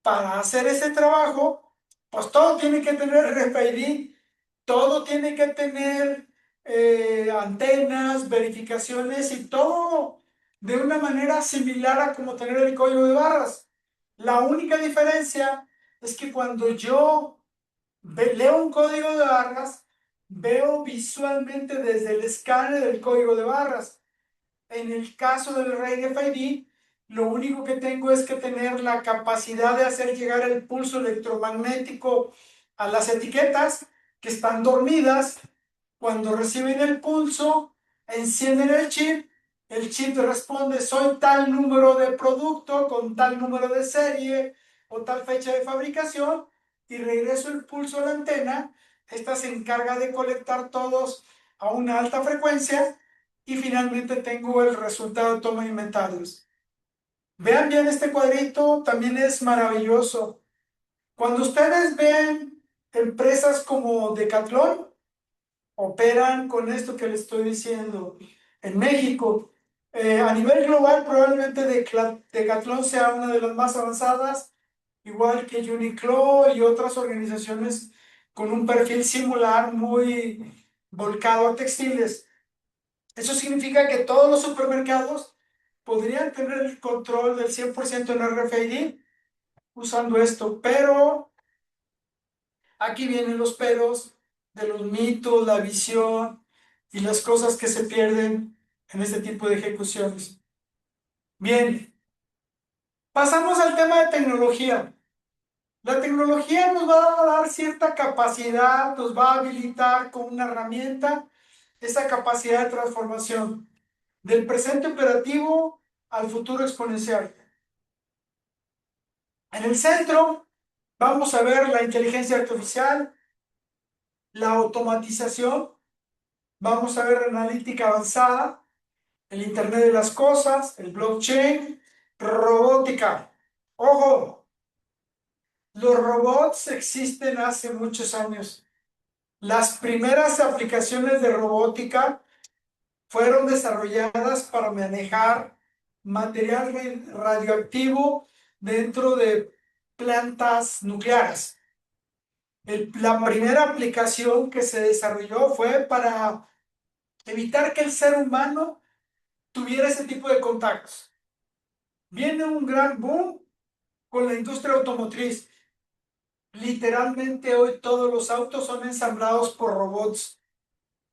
para hacer ese trabajo, pues todo tiene que tener RFID, todo tiene que tener antenas, verificaciones y todo de una manera similar a como tener el código de barras. La única diferencia es que cuando yo leo un código de barras, veo visualmente desde el escáner del código de barras. En el caso del RFID, lo único que tengo es que tener la capacidad de hacer llegar el pulso electromagnético a las etiquetas que están dormidas. Cuando reciben el pulso, encienden el chip responde: soy tal número de producto con tal número de serie o tal fecha de fabricación, y regreso el pulso a la antena. Esta se encarga de colectar todos a una alta frecuencia y finalmente tengo el resultado de toma de inventarios. Vean bien este cuadrito, también es maravilloso. Cuando ustedes ven empresas como Decathlon, operan con esto que les estoy diciendo. En México, A nivel global, probablemente Decathlon sea una de las más avanzadas, igual que Uniqlo y otras organizaciones con un perfil similar muy volcado a textiles. Eso significa que todos los supermercados podrían tener el control del 100% en RFID usando esto, pero aquí vienen los peros de los mitos, la visión y las cosas que se pierden en este tipo de ejecuciones. Bien, pasamos al tema de tecnología. La tecnología nos va a dar cierta capacidad, nos va a habilitar con una herramienta esa capacidad de transformación del presente operativo al futuro exponencial. En el centro vamos a ver la inteligencia artificial, la automatización, vamos a ver la analítica avanzada, el Internet de las cosas, el blockchain, robótica. Ojo, los robots existen hace muchos años. Las primeras aplicaciones de robótica fueron desarrolladas para manejar material radioactivo dentro de plantas nucleares. La primera aplicación que se desarrolló fue para evitar que el ser humano tuviera ese tipo de contactos. Viene un gran boom con la industria automotriz. Literalmente hoy todos los autos son ensamblados por robots.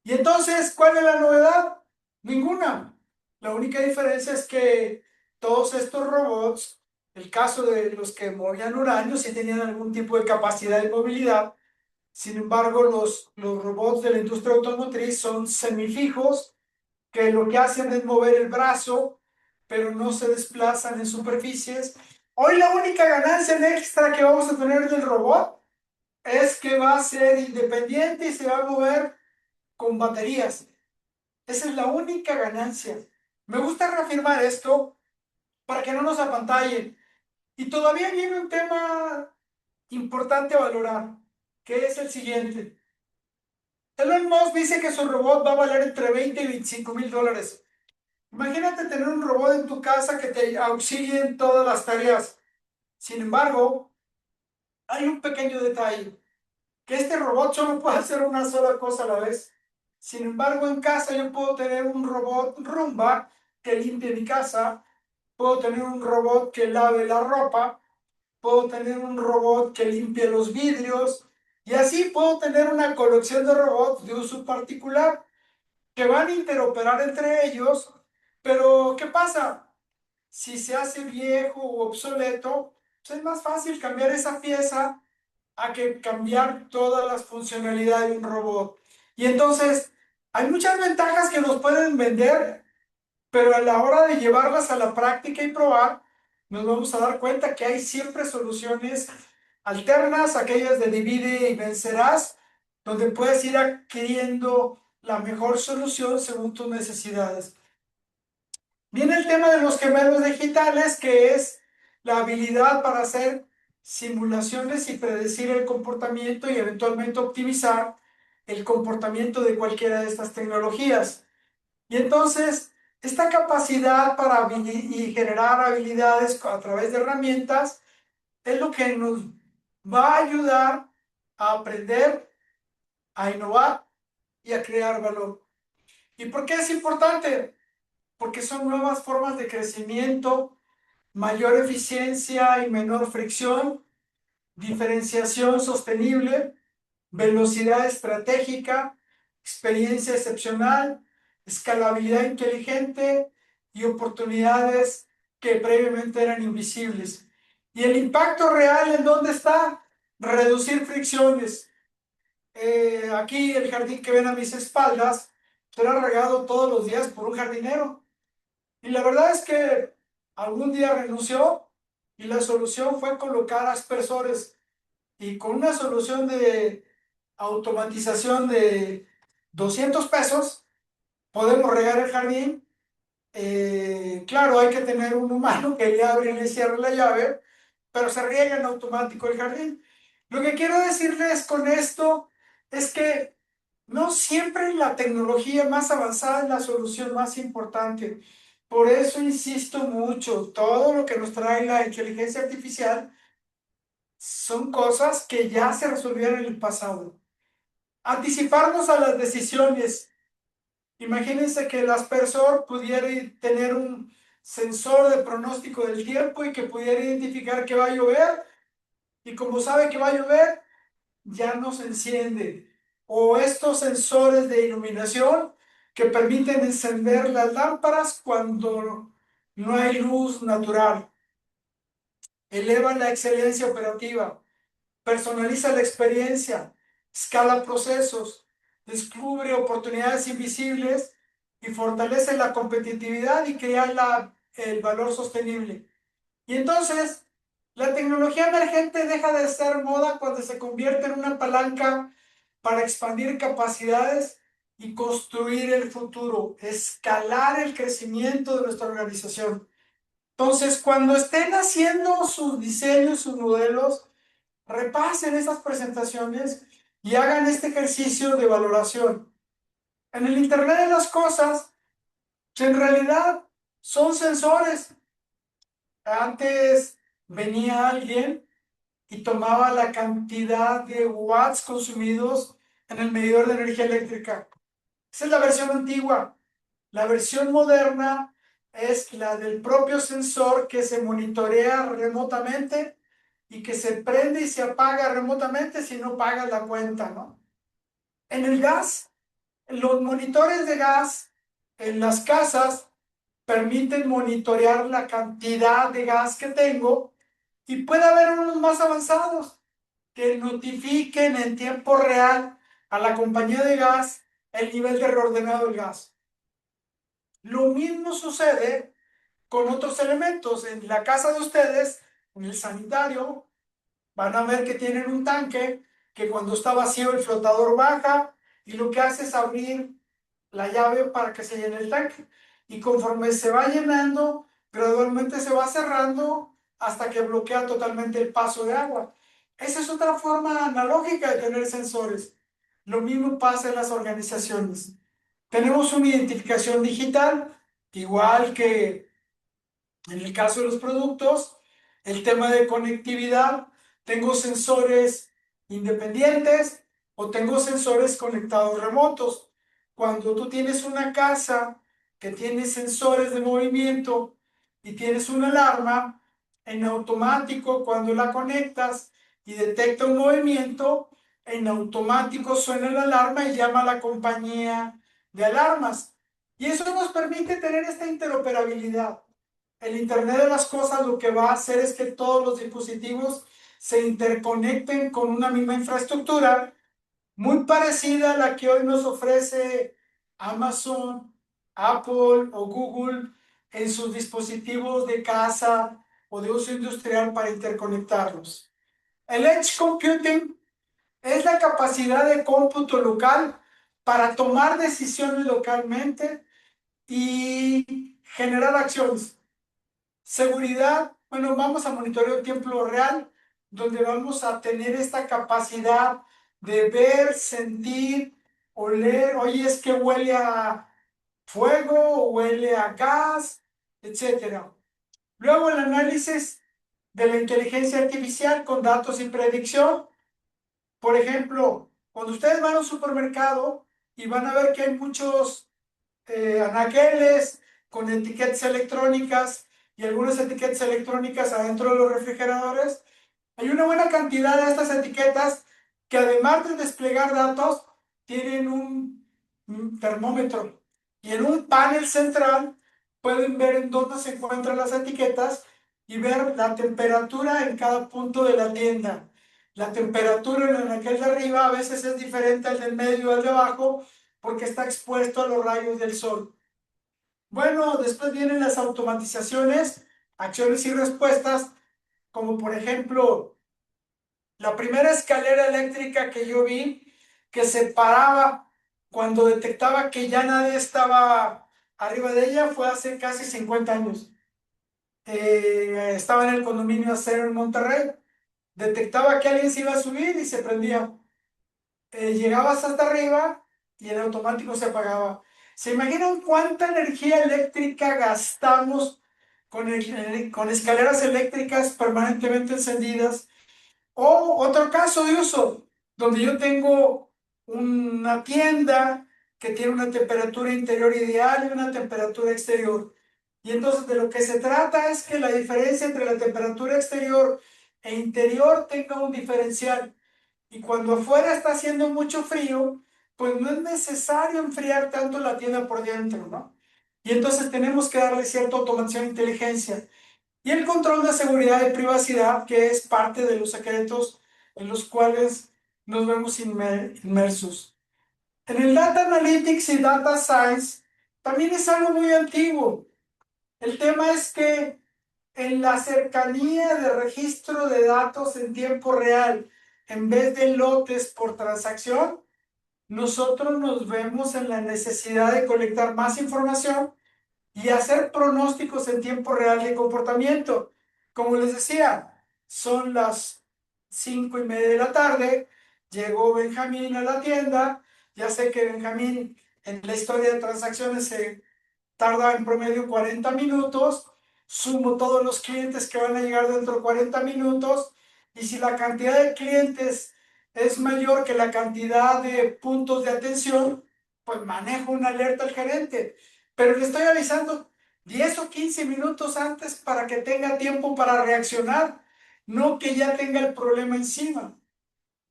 Y entonces, ¿cuál es la novedad? Ninguna. La única diferencia es que todos estos robots, el caso de los que movían uranio, sí tenían algún tipo de capacidad de movilidad. Sin embargo, los robots de la industria automotriz son semifijos, que lo que hacen es mover el brazo, pero no se desplazan en superficies. Hoy la única ganancia en extra que vamos a tener del robot es que va a ser independiente y se va a mover con baterías. Esa es la única ganancia. Me gusta reafirmar esto para que no nos apantallen. Y todavía viene un tema importante a valorar, que es el siguiente. Elon Musk dice que su robot va a valer entre 20 y 25 mil dólares. Imagínate tener un robot en tu casa que te auxilie en todas las tareas. Sin embargo, hay un pequeño detalle, que este robot solo puede hacer una sola cosa a la vez. Sin embargo, en casa yo puedo tener un robot Roomba que limpie mi casa, puedo tener un robot que lave la ropa, puedo tener un robot que limpie los vidrios, y así puedo tener una colección de robots de uso particular que van a interoperar entre ellos. Pero, ¿qué pasa? Si se hace viejo o obsoleto, pues es más fácil cambiar esa pieza a que cambiar todas las funcionalidades de un robot. Y entonces, hay muchas ventajas que nos pueden vender, pero a la hora de llevarlas a la práctica y probar, nos vamos a dar cuenta que hay siempre soluciones alternas, aquellas de divide y vencerás, donde puedes ir adquiriendo la mejor solución según tus necesidades. Viene el tema de los gemelos digitales, que es la habilidad para hacer simulaciones y predecir el comportamiento y eventualmente optimizar el comportamiento de cualquiera de estas tecnologías. Y entonces, esta capacidad para y generar habilidades a través de herramientas es lo que nos va a ayudar a aprender, a innovar y a crear valor. ¿Y por qué es importante? Porque son nuevas formas de crecimiento, mayor eficiencia y menor fricción, diferenciación sostenible, velocidad estratégica, experiencia excepcional, escalabilidad inteligente y oportunidades que previamente eran invisibles. ¿Y el impacto real en dónde está? Reducir fricciones. Aquí el jardín que ven a mis espaldas será regado todos los días por un jardinero. Y la verdad es que algún día renunció y la solución fue colocar aspersores. Y con una solución de automatización de 200 pesos, podemos regar el jardín. Claro, hay que tener un humano que le abre y le cierre la llave, pero se riega en automático el jardín. Lo que quiero decirles con esto es que no siempre la tecnología más avanzada es la solución más importante. Por eso insisto mucho, todo lo que nos trae la inteligencia artificial son cosas que ya se resolvieron en el pasado. Anticiparnos a las decisiones. Imagínense que el aspersor pudiera tener un sensor de pronóstico del tiempo y que pudiera identificar que va a llover, y como sabe que va a llover, ya no se enciende. O estos sensores de iluminación que permiten encender las lámparas cuando no hay luz natural. Elevan la excelencia operativa, personaliza la experiencia, escala procesos, descubre oportunidades invisibles y fortalece la competitividad y crea el valor sostenible. Y entonces, la tecnología emergente deja de ser moda cuando se convierte en una palanca para expandir capacidades y construir el futuro, escalar el crecimiento de nuestra organización. Entonces, cuando estén haciendo sus diseños, sus modelos, repasen estas presentaciones y hagan este ejercicio de valoración. En el Internet de las cosas, en realidad son sensores. Antes venía alguien y tomaba la cantidad de watts consumidos en el medidor de energía eléctrica. Esa es la versión antigua. La versión moderna es la del propio sensor que se monitorea remotamente y que se prende y se apaga remotamente si no paga la cuenta, ¿no? En el gas, los monitores de gas en las casas permiten monitorear la cantidad de gas que tengo, y puede haber unos más avanzados que notifiquen en tiempo real a la compañía de gas el nivel de reordenado del gas. Lo mismo sucede con otros elementos. En la casa de ustedes, en el sanitario, van a ver que tienen un tanque que cuando está vacío el flotador baja y lo que hace es abrir la llave para que se llene el tanque. Y conforme se va llenando, gradualmente se va cerrando hasta que bloquea totalmente el paso de agua. Esa es otra forma analógica de tener sensores. Lo mismo pasa en las organizaciones. Tenemos una identificación digital, igual que en el caso de los productos, el tema de conectividad, tengo sensores independientes o tengo sensores conectados remotos. Cuando tú tienes una casa que tiene sensores de movimiento y tienes una alarma, en automático cuando la conectas y detecta un movimiento, en automático suena la alarma y llama a la compañía de alarmas. Y eso nos permite tener esta interoperabilidad. El Internet de las cosas lo que va a hacer es que todos los dispositivos se interconecten con una misma infraestructura muy parecida a la que hoy nos ofrece Amazon, Apple o Google en sus dispositivos de casa o de uso industrial para interconectarlos. El Edge Computing es la capacidad de cómputo local para tomar decisiones localmente y generar acciones. Seguridad, bueno, vamos a monitorear en tiempo real, donde vamos a tener esta capacidad de ver, sentir, oler, oye, es que huele a fuego, huele a gas, etcétera. Luego el análisis de la inteligencia artificial con datos y predicción. Por ejemplo, cuando ustedes van a un supermercado y van a ver que hay muchos anaqueles con etiquetas electrónicas y algunas etiquetas electrónicas adentro de los refrigeradores, hay una buena cantidad de estas etiquetas que además de desplegar datos, tienen un termómetro. Y en un panel central pueden ver en dónde se encuentran las etiquetas y ver la temperatura en cada punto de la tienda. La temperatura en el anaquel de arriba a veces es diferente al del medio y al de abajo porque está expuesto a los rayos del sol. Bueno, después vienen las automatizaciones, acciones y respuestas, como por ejemplo, la primera escalera eléctrica que yo vi que se paraba cuando detectaba que ya nadie estaba arriba de ella fue hace casi 50 años. Estaba en el condominio Acero en Monterrey, detectaba que alguien se iba a subir y se prendía. Llegabas hasta arriba y en automático se apagaba. ¿Se imaginan cuánta energía eléctrica gastamos con escaleras eléctricas permanentemente encendidas? O otro caso de uso, donde yo tengo una tienda que tiene una temperatura interior ideal y una temperatura exterior. Y entonces de lo que se trata es que la diferencia entre la temperatura exterior e interior tenga un diferencial. Y cuando afuera está haciendo mucho frío, pues no es necesario enfriar tanto la tienda por dentro, ¿no? Y entonces tenemos que darle cierta automatización e inteligencia. Y el control de seguridad y privacidad, que es parte de los secretos en los cuales nos vemos inmersos. En el Data Analytics y Data Science también es algo muy antiguo. El tema es que en la cercanía de registro de datos en tiempo real, en vez de lotes por transacción, nosotros nos vemos en la necesidad de colectar más información y hacer pronósticos en tiempo real de comportamiento. Como les decía, son las 5:30 de la tarde, llegó Benjamín a la tienda, ya sé que Benjamín en la historia de transacciones se tarda en promedio 40 minutos, sumo todos los clientes que van a llegar dentro de 40 minutos, y si la cantidad de clientes es mayor que la cantidad de puntos de atención, pues manejo una alerta al gerente, pero le estoy avisando 10 o 15 minutos antes para que tenga tiempo para reaccionar, no que ya tenga el problema encima.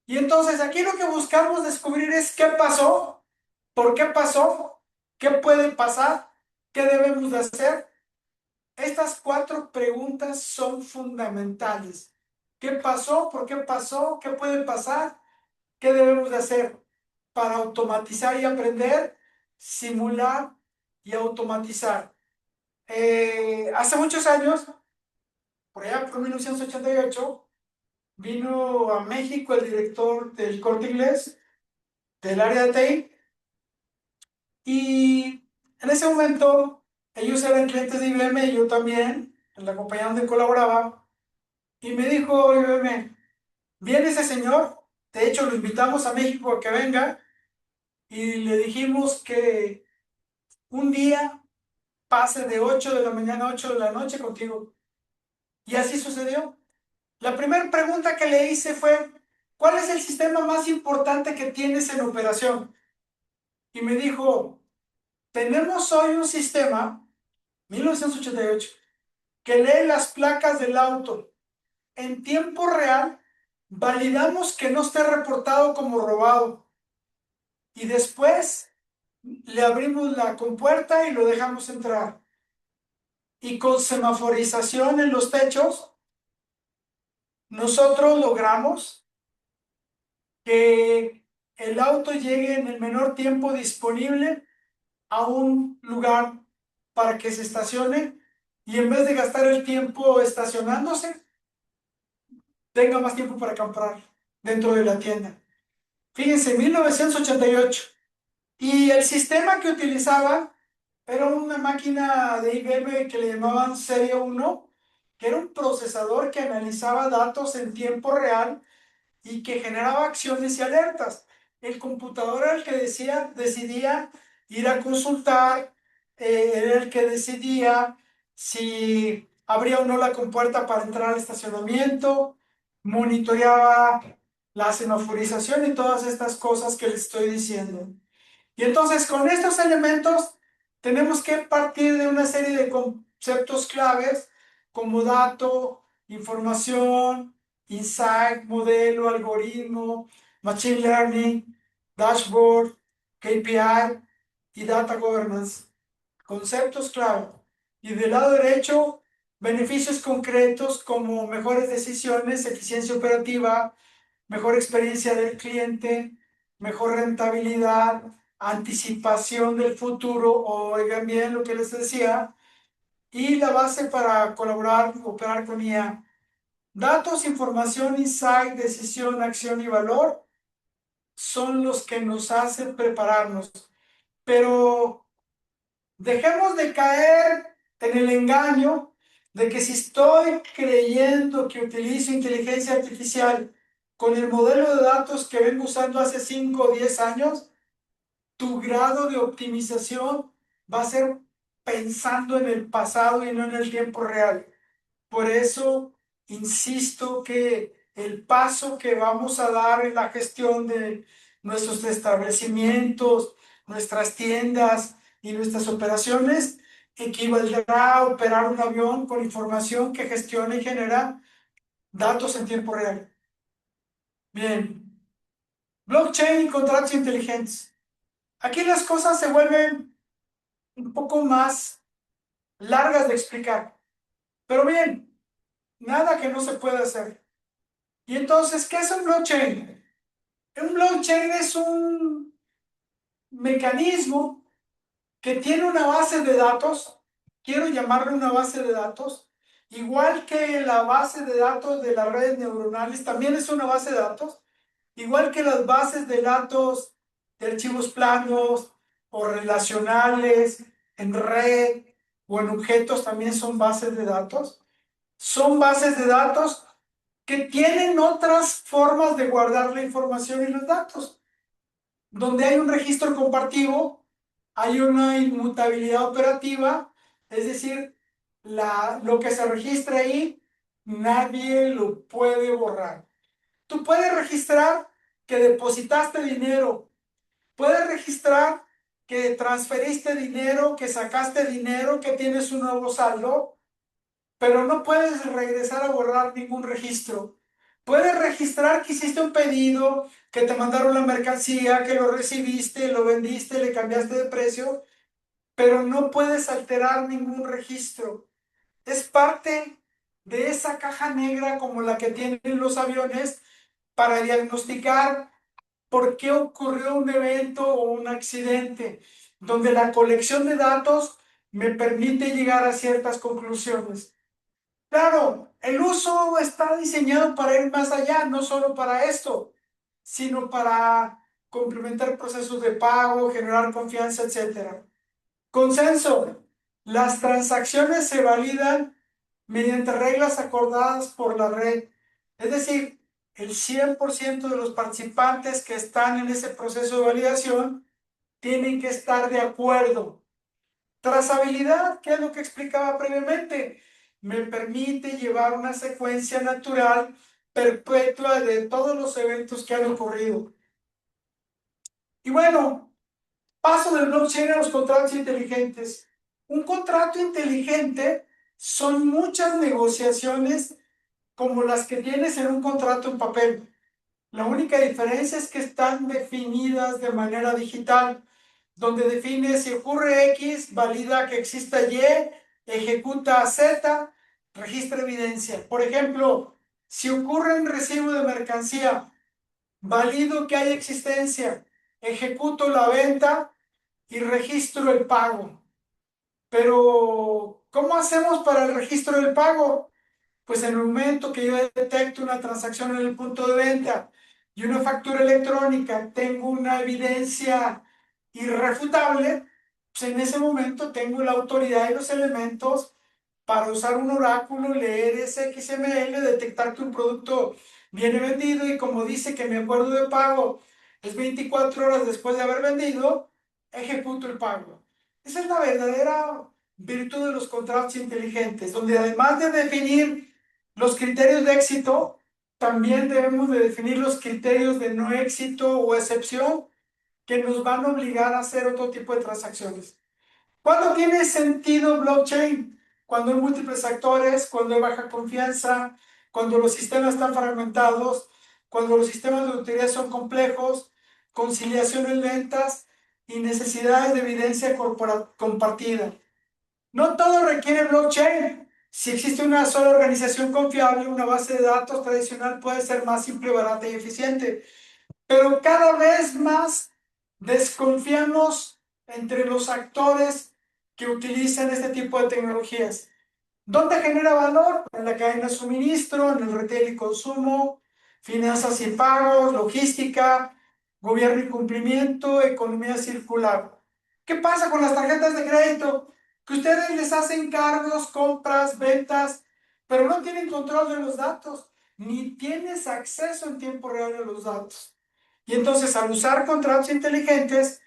Y entonces aquí lo que buscamos descubrir es qué pasó, por qué pasó, qué puede pasar, qué debemos de hacer. Estas 4 preguntas son fundamentales. ¿Qué pasó? ¿Por qué pasó? ¿Qué puede pasar? ¿Qué debemos de hacer para automatizar y aprender, simular y automatizar? Hace muchos años, por allá por 1988, vino a México el director del Corte Inglés, del área de TI, y en ese momento ellos eran clientes de IBM y yo también, en la compañía donde colaboraba, y me dijo IBM, viene ese señor, de hecho lo invitamos a México a que venga, y le dijimos que un día pase de 8 de la mañana a 8 de la noche contigo. Y así sucedió. La primera pregunta que le hice fue, ¿cuál es el sistema más importante que tienes en operación? Y me dijo, tenemos hoy un sistema, 1988, que lee las placas del auto en tiempo real, validamos que no esté reportado como robado y después le abrimos la compuerta y lo dejamos entrar. Y con semaforización en los techos, nosotros logramos que el auto llegue en el menor tiempo disponible a un lugar para que se estacione y en vez de gastar el tiempo estacionándose, tenga más tiempo para comprar dentro de la tienda. Fíjense, 1988. Y el sistema que utilizaba era una máquina de IBM que le llamaban Serie 1, que era un procesador que analizaba datos en tiempo real y que generaba acciones y alertas. El computador era el que decidía ir a consultar, era el que decidía si abría o no la compuerta para entrar al estacionamiento, monitoreaba la semaforización y todas estas cosas que les estoy diciendo. Y entonces con estos elementos tenemos que partir de una serie de conceptos claves como dato, información, insight, modelo, algoritmo, machine learning, dashboard, KPI y data governance. Conceptos clave. Y del lado derecho, beneficios concretos como mejores decisiones, eficiencia operativa, mejor experiencia del cliente, mejor rentabilidad, anticipación del futuro, oigan bien lo que les decía, y la base para colaborar, operar con IA. Datos, información, insight, decisión, acción y valor son los que nos hacen prepararnos. Pero dejemos de caer en el engaño de que si estoy creyendo que utilizo inteligencia artificial con el modelo de datos que vengo usando hace 5 o 10 años, tu grado de optimización va a ser pensando en el pasado y no en el tiempo real. Por eso insisto que el paso que vamos a dar en la gestión de nuestros establecimientos, nuestras tiendas y nuestras operaciones equivaldrá a operar un avión con información que gestiona y genera datos en tiempo real. Bien. Blockchain y contratos inteligentes. Aquí las cosas se vuelven un poco más largas de explicar. Pero bien, nada que no se pueda hacer. Y entonces, ¿qué es un blockchain? Un blockchain es un mecanismo que tiene una base de datos, quiero llamarle una base de datos, igual que la base de datos de las redes neuronales, también es una base de datos, igual que las bases de datos de archivos planos o relacionales en red o en objetos también son bases de datos. Son bases de datos que tienen otras formas de guardar la información y los datos. Donde hay un registro compartido, hay una inmutabilidad operativa, es decir, lo que se registra ahí, nadie lo puede borrar. Tú puedes registrar que depositaste dinero, puedes registrar que transferiste dinero, que sacaste dinero, que tienes un nuevo saldo, pero no puedes regresar a borrar ningún registro. Puedes registrar que hiciste un pedido, que te mandaron la mercancía, que lo recibiste, lo vendiste, le cambiaste de precio, pero no puedes alterar ningún registro. Es parte de esa caja negra como la que tienen los aviones para diagnosticar por qué ocurrió un evento o un accidente, donde la colección de datos me permite llegar a ciertas conclusiones. Claro, el uso está diseñado para ir más allá, no solo para esto, sino para complementar procesos de pago, generar confianza, etc. Consenso. Las transacciones se validan mediante reglas acordadas por la red. Es decir, el 100% de los participantes que están en ese proceso de validación tienen que estar de acuerdo. Trazabilidad, que es lo que explicaba previamente, me permite llevar una secuencia natural perpetua de todos los eventos que han ocurrido. Y bueno, paso del blockchain a los contratos inteligentes. Un contrato inteligente son muchas negociaciones como las que tienes en un contrato en papel. La única diferencia es que están definidas de manera digital, donde define si ocurre X, valida que exista Y, ejecuta Z, registra evidencia. Por ejemplo, si ocurre un recibo de mercancía, valido que hay existencia, ejecuto la venta y registro el pago. Pero, ¿cómo hacemos para el registro del pago? Pues en el momento que yo detecto una transacción en el punto de venta y una factura electrónica, tengo una evidencia irrefutable, pues en ese momento tengo la autoridad y los elementos para usar un oráculo, leer ese XML, detectar que un producto viene vendido y como dice que mi acuerdo de pago es 24 horas después de haber vendido, ejecuto el pago. Esa es la verdadera virtud de los contratos inteligentes, donde además de definir los criterios de éxito, también debemos de definir los criterios de no éxito o excepción que nos van a obligar a hacer otro tipo de transacciones. ¿Cuándo tiene sentido blockchain? Cuando hay múltiples actores, cuando hay baja confianza, cuando los sistemas están fragmentados, cuando los sistemas de utilidad son complejos, conciliaciones lentas y necesidades de evidencia compartida. No todo requiere blockchain. Si existe una sola organización confiable, una base de datos tradicional puede ser más simple, barata y eficiente. Pero cada vez más desconfiamos entre los actores que utilizan este tipo de tecnologías. ¿Dónde genera valor? En la cadena de suministro, en el retail y consumo, finanzas y pagos, logística, gobierno y cumplimiento, economía circular. ¿Qué pasa con las tarjetas de crédito? Que ustedes les hacen cargos, compras, ventas, pero no tienen control de los datos, ni tienes acceso en tiempo real a los datos. Y entonces, al usar contratos inteligentes,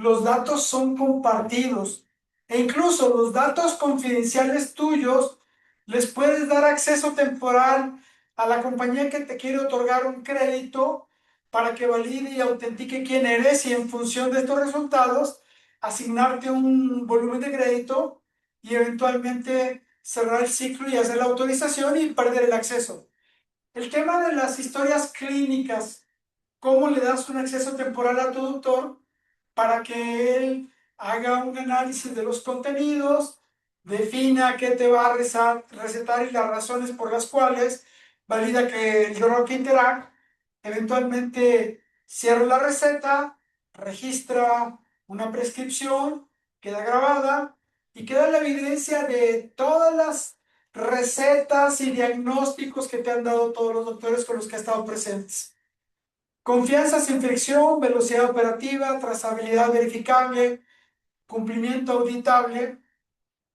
los datos son compartidos e incluso los datos confidenciales tuyos les puedes dar acceso temporal a la compañía que te quiere otorgar un crédito para que valide y autentique quién eres y en función de estos resultados asignarte un volumen de crédito y eventualmente cerrar el ciclo y hacer la autorización y perder el acceso. El tema de las historias clínicas, cómo le das un acceso temporal a tu doctor para que él haga un análisis de los contenidos, defina qué te va a recetar y las razones por las cuales, valida que el drug interact, eventualmente cierra la receta, registra una prescripción, queda grabada y queda la evidencia de todas las recetas y diagnósticos que te han dado todos los doctores con los que has estado presentes. Confianza sin fricción, velocidad operativa, trazabilidad verificable, cumplimiento auditable,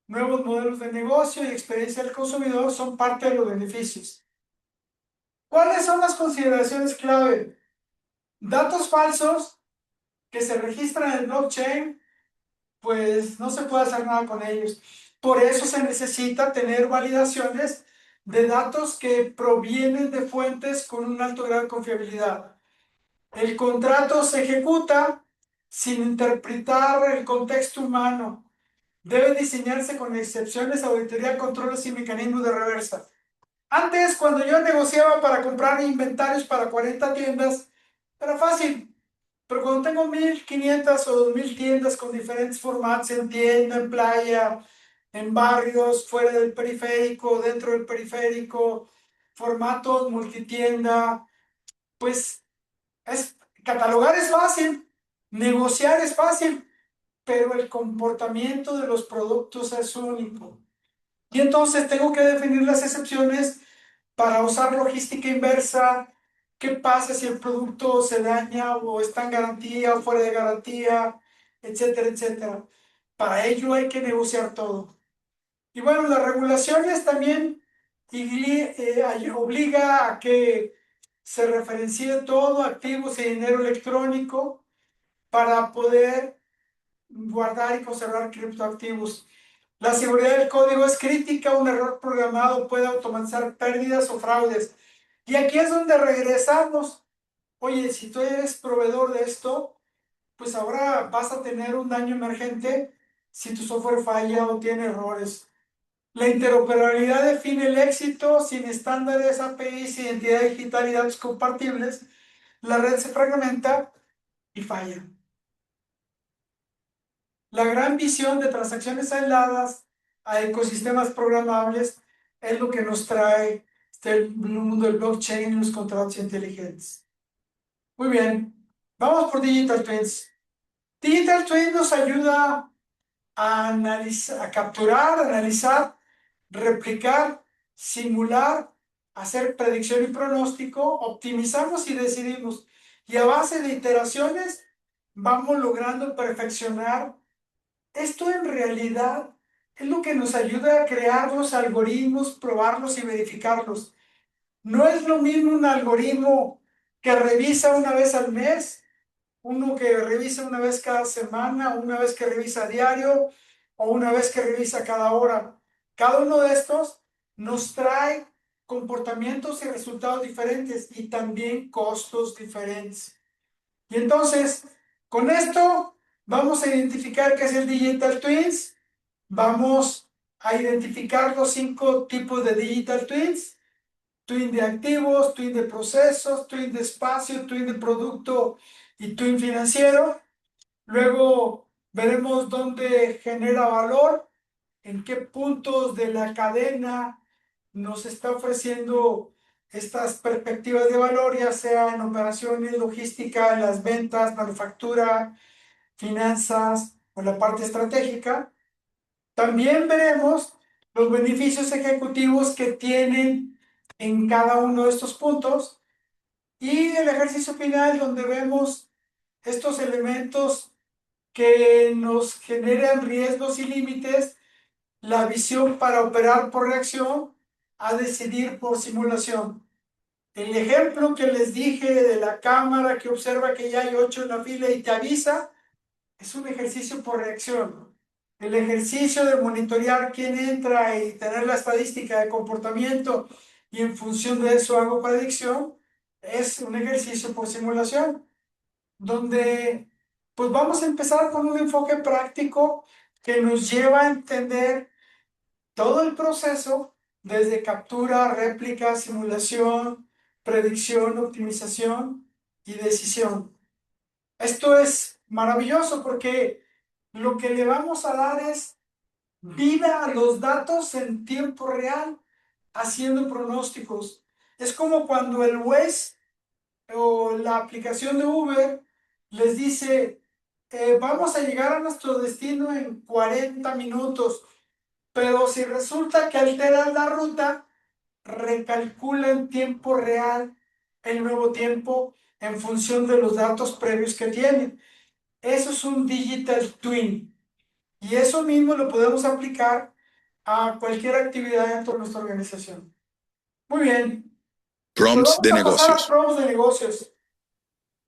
nuevos modelos de negocio y experiencia del consumidor son parte de los beneficios. ¿Cuáles son las consideraciones clave? Datos falsos que se registran en el blockchain, pues no se puede hacer nada con ellos. Por eso se necesita tener validaciones de datos que provienen de fuentes con un alto grado de confiabilidad. El contrato se ejecuta sin interpretar el contexto humano. Debe diseñarse con excepciones, auditoría, controles y mecanismos de reversa. Antes, cuando yo negociaba para comprar inventarios para 40 tiendas, era fácil. Pero cuando tengo 1,500 o 2,000 tiendas con diferentes formatos, en tienda, en playa, en barrios, fuera del periférico, dentro del periférico, formatos multitienda, pues catalogar es fácil, negociar es fácil, pero el comportamiento de los productos es único. Y entonces tengo que definir las excepciones para usar logística inversa. ¿Qué pasa si el producto se daña o está en garantía o fuera de garantía, etcétera, etcétera? Para ello hay que negociar todo. Y bueno, las regulaciones también obliga a que se referencie todo, activos y dinero electrónico, para poder guardar y conservar criptoactivos. La seguridad del código es crítica, un error programado puede automatizar pérdidas o fraudes. Y aquí es donde regresamos. Oye, si tú eres proveedor de esto, pues ahora vas a tener un daño emergente si tu software falla o tiene errores. La interoperabilidad define el éxito. Sin estándares, APIs, identidad digital y datos compartibles, la red se fragmenta y falla. La gran visión de transacciones aisladas a ecosistemas programables es lo que nos trae el mundo del blockchain y los contratos inteligentes. Muy bien, vamos por Digital Twins. Digital Twins nos ayuda a analizar, a capturar, analizar, replicar, simular, hacer predicción y pronóstico, optimizamos y decidimos. Y a base de iteraciones vamos logrando perfeccionar. Esto en realidad es lo que nos ayuda a crear los algoritmos, probarlos y verificarlos. No es lo mismo un algoritmo que revisa una vez al mes, uno que revisa una vez cada semana, una vez que revisa a diario o una vez que revisa cada hora. Cada uno de estos nos trae comportamientos y resultados diferentes y también costos diferentes. Y entonces, con esto vamos a identificar qué es el Digital Twins. Vamos a identificar los 5 tipos de Digital Twins. Twin de activos, twin de procesos, twin de espacio, twin de producto y twin financiero. Luego veremos dónde genera valor, en qué puntos de la cadena nos está ofreciendo estas perspectivas de valor, ya sea en operaciones, logística, en las ventas, manufactura, finanzas o la parte estratégica. También veremos los beneficios ejecutivos que tienen en cada uno de estos puntos y el ejercicio final donde vemos estos elementos que nos generan riesgos y límites, la visión para operar por reacción a decidir por simulación. El ejemplo que les dije de la cámara que observa que ya hay 8 en la fila y te avisa, es un ejercicio por reacción. El ejercicio de monitorear quién entra y tener la estadística de comportamiento y en función de eso hago predicción, es un ejercicio por simulación, donde pues vamos a empezar con un enfoque práctico que nos lleva a entender todo el proceso desde captura, réplica, simulación, predicción, optimización y decisión. Esto es maravilloso porque lo que le vamos a dar es vida a los datos en tiempo real, haciendo pronósticos. Es como cuando el Waze o la aplicación de Uber les dice, vamos a llegar a nuestro destino en 40 minutos, pero si resulta que alteran la ruta, recalcula en tiempo real el nuevo tiempo en función de los datos previos que tienen. Eso es un digital twin. Y eso mismo lo podemos aplicar a cualquier actividad dentro de nuestra organización. Muy bien, pues Prompts vamos de a pasar a negocios. prompts de negocios.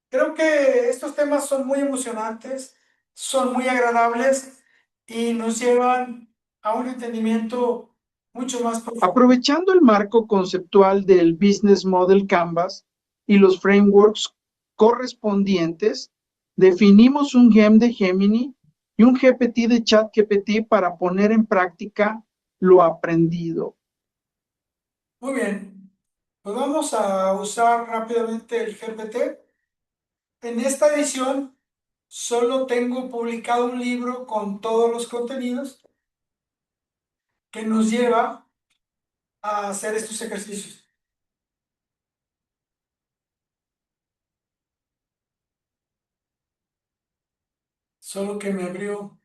Creo que estos temas son muy emocionantes, son muy agradables y nos llevan a un entendimiento mucho más profundo. Aprovechando el marco conceptual del Business Model Canvas y los frameworks correspondientes, definimos un GEM de Gemini y un GPT de ChatGPT para poner en práctica lo aprendido. Muy bien, pues vamos a usar rápidamente el GPT. En esta edición solo tengo publicado un libro con todos los contenidos que nos lleva a hacer estos ejercicios. Solo que me abrió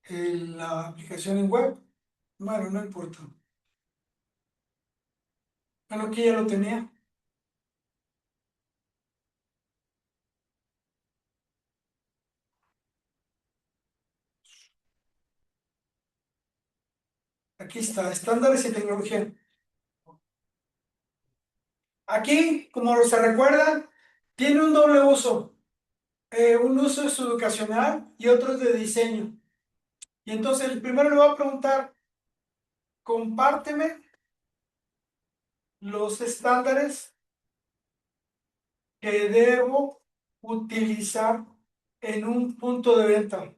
la aplicación en web. Bueno, no importa. Bueno, aquí ya lo tenía. Aquí está, estándares y tecnología. Aquí, como se recuerdan, tiene un doble uso. Un uso es educacional y otro es de diseño. Y entonces el primero le voy a preguntar, compárteme los estándares que debo utilizar en un punto de venta.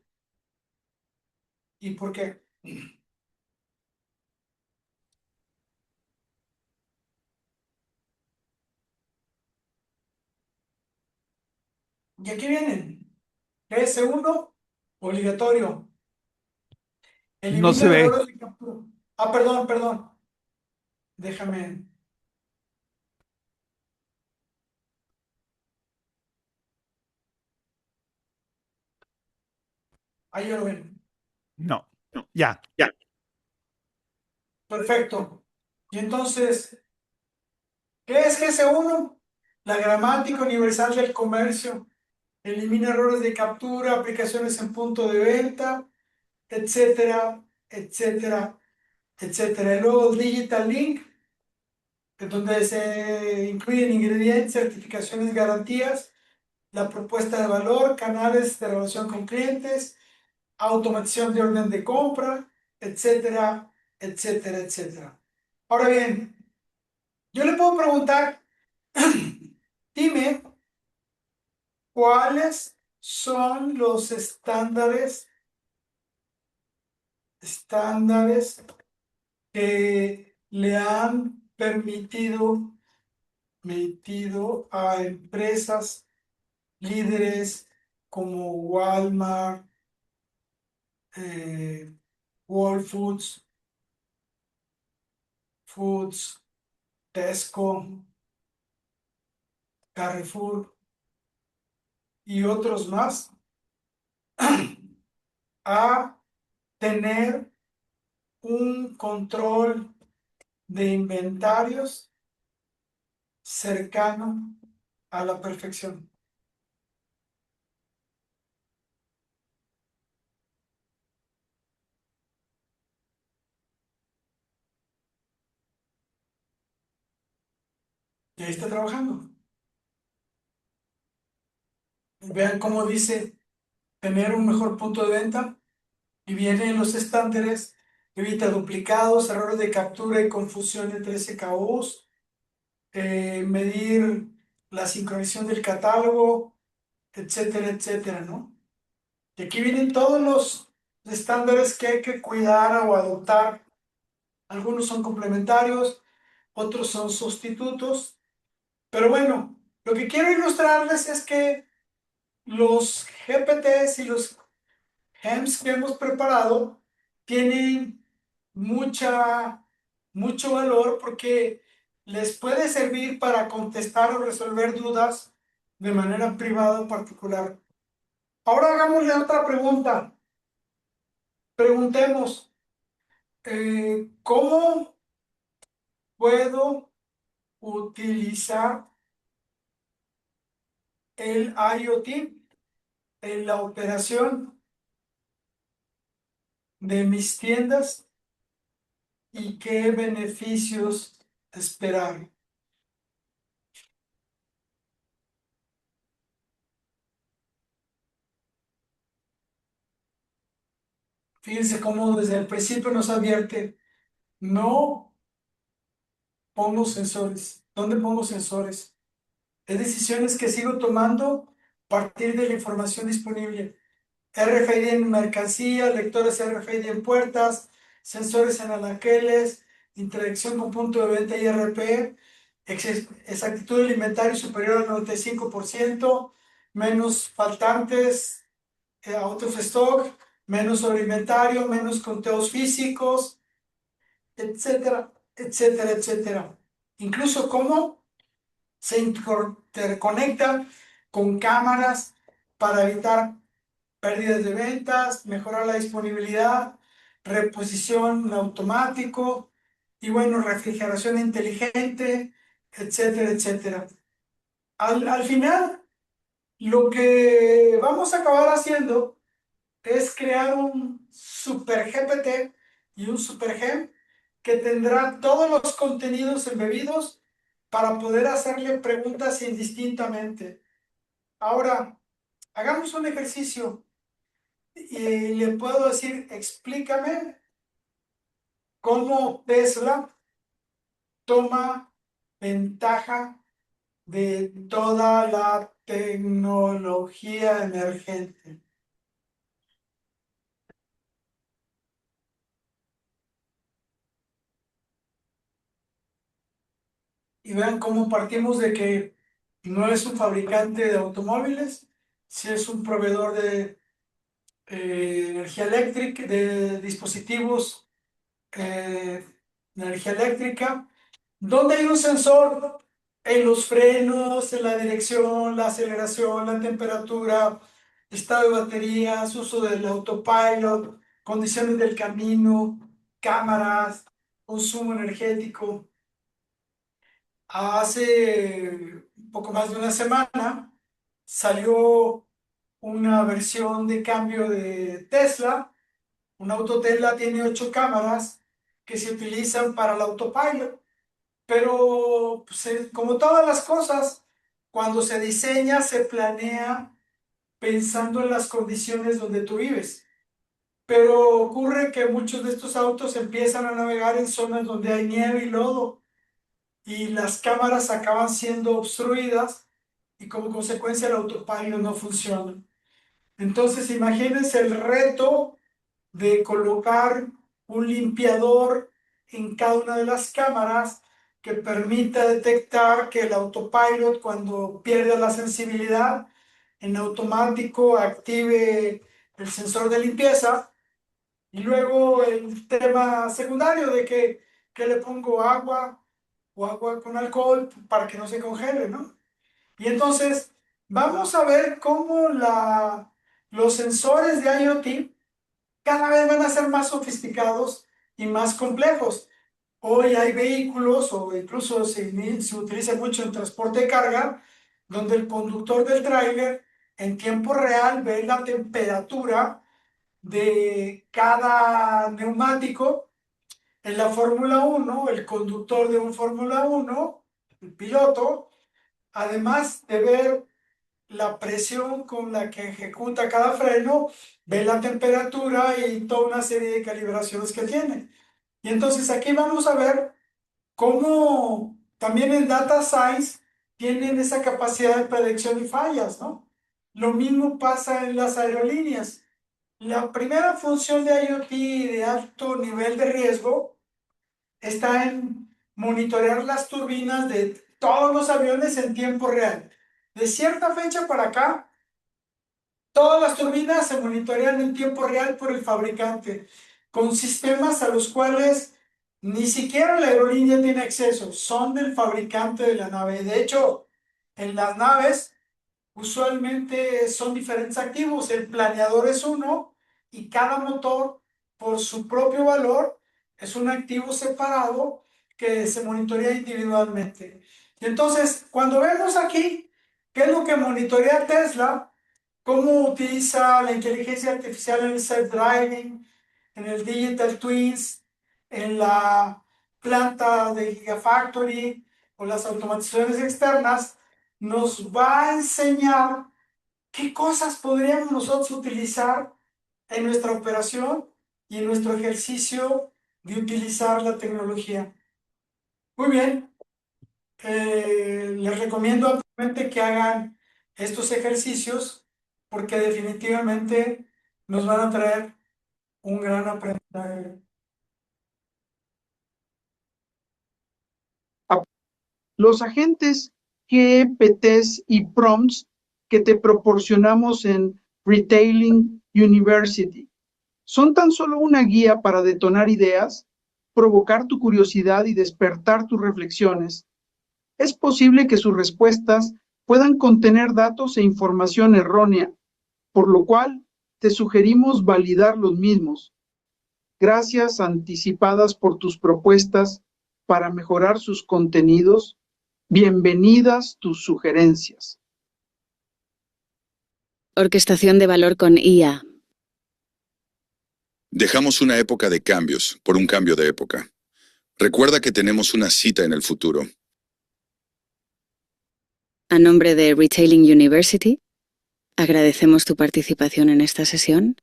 ¿Y por qué? Y aquí vienen. PS1, obligatorio. No Elimina se ve. errores de captura. Ah, perdón, perdón. Déjame. Ahí ya lo ven. No. Ya. Perfecto. Y entonces, ¿qué es GS1? La gramática universal del comercio. Elimina errores de captura, aplicaciones en punto de venta, etcétera, etcétera, etcétera. Y luego Digital Link, en donde se incluyen ingredientes, certificaciones, garantías, la propuesta de valor, canales de relación con clientes, automatización de orden de compra, etcétera, etcétera, etcétera. Ahora bien, yo le puedo preguntar, dime cuáles son los estándares que le han permitido a empresas líderes como Walmart, Whole Foods, Tesco, Carrefour y otros más a tener un control de inventarios cercano a la perfección. Y ahí está trabajando. Vean cómo dice tener un mejor punto de venta y viene en los estándares, evita duplicados, errores de captura y confusión entre SKUs, medir la sincronización del catálogo, etcétera, etcétera, ¿no? Y aquí vienen todos los estándares que hay que cuidar o adoptar. Algunos son complementarios, otros son sustitutos. Pero bueno, lo que quiero ilustrarles es que los GPTs y los GEMS que hemos preparado tienen mucho valor porque les puede servir para contestar o resolver dudas de manera privada o particular. Ahora hagámosle otra pregunta. Preguntemos, ¿cómo puedo utilizar el IoT en la operación de mis tiendas y qué beneficios esperar? Fíjense cómo desde el principio nos advierte, no pongo sensores. ¿Dónde pongo sensores? Es decisiones que sigo tomando a partir de la información disponible. RFID en mercancía, lectores RFID en puertas, sensores en anaqueles, interacción con punto de venta IRP, exactitud del inventario superior al 95%, menos faltantes, out of stock, menos sobreinventario, menos conteos físicos, etcétera, etcétera, etcétera. Incluso cómo se interconectan con cámaras para evitar pérdidas de ventas, mejorar la disponibilidad, reposición en automático y bueno, refrigeración inteligente, etcétera, etcétera. Al final, lo que vamos a acabar haciendo es crear un super GPT y un super GEM que tendrá todos los contenidos embebidos para poder hacerle preguntas indistintamente. Ahora, hagamos un ejercicio y le puedo decir, explícame cómo Tesla toma ventaja de toda la tecnología emergente. Y vean cómo partimos de que no es un fabricante de automóviles, si es un proveedor de energía eléctrica, de dispositivos de energía eléctrica, donde hay un sensor en los frenos, en la dirección, la aceleración, la temperatura, estado de baterías, uso del autopilot, condiciones del camino, cámaras, consumo energético. Hace un poco más de una semana salió una versión de cambio de Tesla. Un auto Tesla tiene 8 cámaras que se utilizan para el autopilot, pero pues, como todas las cosas, cuando se diseña, se planea pensando en las condiciones donde tú vives. Pero ocurre que muchos de estos autos empiezan a navegar en zonas donde hay nieve y lodo y las cámaras acaban siendo obstruidas y como consecuencia el autopilot no funciona. Entonces imagínense el reto de colocar un limpiador en cada una de las cámaras que permita detectar que el autopilot cuando pierde la sensibilidad en automático active el sensor de limpieza y luego el tema secundario de que le pongo agua o agua con alcohol para que no se congele, ¿no? Y entonces vamos a ver cómo los sensores de IoT cada vez van a ser más sofisticados y más complejos. Hoy hay vehículos o incluso se utiliza mucho en transporte de carga, donde el conductor del tráiler en tiempo real ve la temperatura de cada neumático. En la Fórmula 1, el conductor de un Fórmula 1, el piloto, además de ver la presión con la que ejecuta cada freno, ve la temperatura y toda una serie de calibraciones que tiene. Y entonces aquí vamos a ver cómo también en Data Science tienen esa capacidad de predicción y fallas, ¿no? Lo mismo pasa en las aerolíneas. La primera función de IoT de alto nivel de riesgo está en monitorear las turbinas de todos los aviones en tiempo real. De cierta fecha para acá, todas las turbinas se monitorean en tiempo real por el fabricante, con sistemas a los cuales ni siquiera la aerolínea tiene acceso, son del fabricante de la nave. De hecho, en las naves usualmente son diferentes activos. El planeador es uno y cada motor, por su propio valor, es un activo separado que se monitorea individualmente. Y entonces, cuando vemos aquí qué es lo que monitorea Tesla, cómo utiliza la inteligencia artificial en el self-driving, en el digital twins, en la planta de Gigafactory o las automatizaciones externas, nos va a enseñar qué cosas podríamos nosotros utilizar en nuestra operación y en nuestro ejercicio de utilizar la tecnología. Muy bien, les recomiendo ampliamente que hagan estos ejercicios porque definitivamente nos van a traer un gran aprendizaje. Los agentes GPTs y prompts que te proporcionamos en Retailing University son tan solo una guía para detonar ideas, provocar tu curiosidad y despertar tus reflexiones. Es posible que sus respuestas puedan contener datos e información errónea, por lo cual te sugerimos validar los mismos. Gracias anticipadas por tus propuestas para mejorar sus contenidos. Bienvenidas tus sugerencias. Orquestación de valor con IA. Dejamos una época de cambios por un cambio de época. Recuerda que tenemos una cita en el futuro. A nombre de Retailing University, agradecemos tu participación en esta sesión.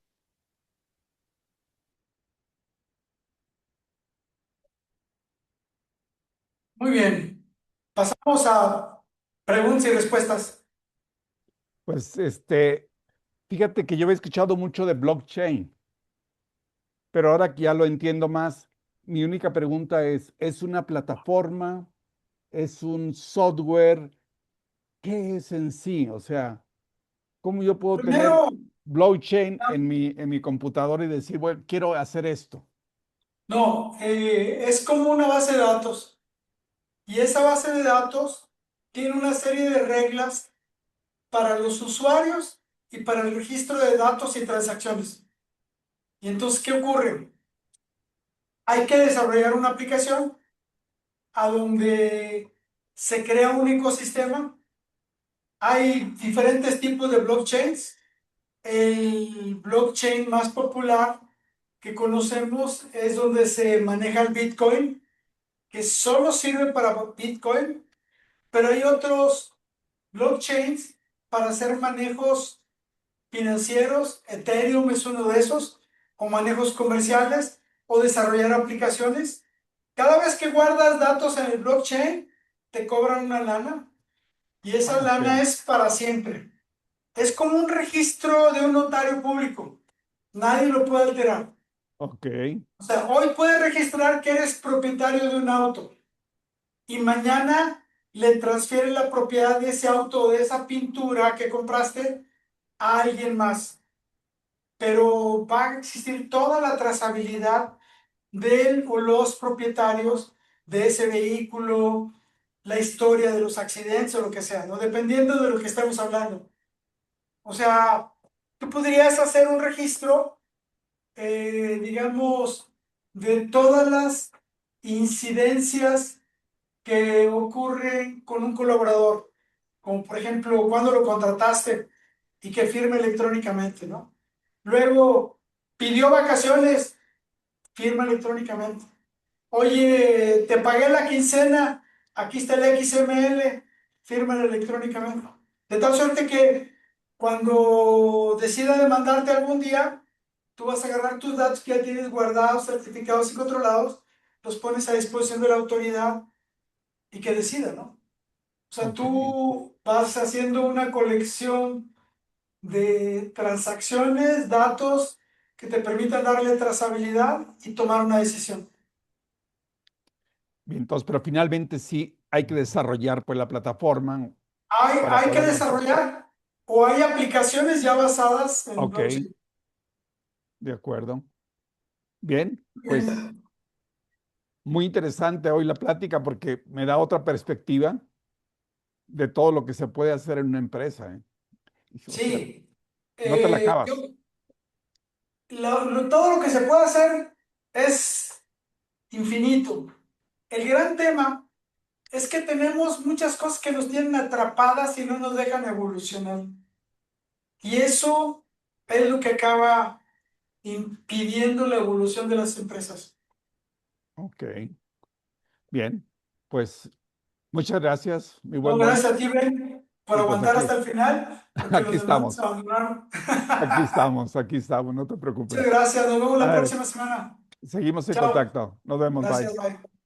Muy bien, pasamos a preguntas y respuestas. Pues fíjate que yo había escuchado mucho de blockchain, pero ahora que ya lo entiendo más, mi única pregunta ¿es una plataforma? ¿Es un software? ¿Qué es en sí? O sea, ¿cómo yo puedo tener Primero, blockchain en mi computadora y decir, bueno, quiero hacer esto? no, es como una base de datos y esa base de datos tiene una serie de reglas para los usuarios y para el registro de datos y transacciones. Y entonces, ¿qué ocurre? Hay que desarrollar una aplicación a donde se crea un ecosistema. Hay diferentes tipos de blockchains. El blockchain más popular que conocemos es donde se maneja el Bitcoin, que solo sirve para Bitcoin, pero hay otros blockchains para hacer manejos financieros. Ethereum es uno de esos, o manejos comerciales, o desarrollar aplicaciones. Cada vez que guardas datos en el blockchain, te cobran una lana y esa Ok, lana es para siempre. Es como un registro de un notario público. Nadie lo puede alterar. ok, O sea, hoy puedes registrar que eres propietario de un auto y mañana le transfieres la propiedad de ese auto o de esa pintura que compraste a alguien más. Pero va a existir toda la trazabilidad del o los propietarios de ese vehículo, la historia de los accidentes o lo que sea, ¿no? Dependiendo de lo que estemos hablando. O sea, tú podrías hacer un registro, digamos, de todas las incidencias que ocurren con un colaborador, como por ejemplo, cuando lo contrataste y que firme electrónicamente, ¿no? Luego, pidió vacaciones, firma electrónicamente. Oye, te pagué la quincena, aquí está el XML, firma electrónicamente. De tal suerte que cuando decida demandarte algún día, tú vas a agarrar tus datos que ya tienes guardados, certificados y controlados, los pones a disposición de la autoridad y que decida, ¿no? O sea, Ok. tú vas haciendo una colección de transacciones, datos que te permitan darle trazabilidad y tomar una decisión. Bien, entonces, pero finalmente sí hay que desarrollar pues la plataforma para Hay que poderlo hacer. desarrollar o hay aplicaciones ya basadas en Ok, blockchain. de acuerdo. Bien, pues Bien. muy interesante hoy la plática porque me da otra perspectiva de todo lo que se puede hacer en una empresa, ¿eh? O sea, Sí. no te la Yo, acabas. todo lo que se puede hacer es infinito. El gran tema es que tenemos muchas cosas que nos tienen atrapadas y no nos dejan evolucionar. Y eso es lo que acaba impidiendo la evolución de las empresas. Ok, bien, pues muchas gracias, mi No, buen Moy. gracias a ti, Ben, por Y pues aguantar hasta aquí, el final, porque aquí los demás nos estamos, abandonaron. aquí estamos, no te Muchas preocupes. gracias, nos vemos A la ver, próxima semana. seguimos en Chao. contacto. Nos vemos, bye. Gracias, bye.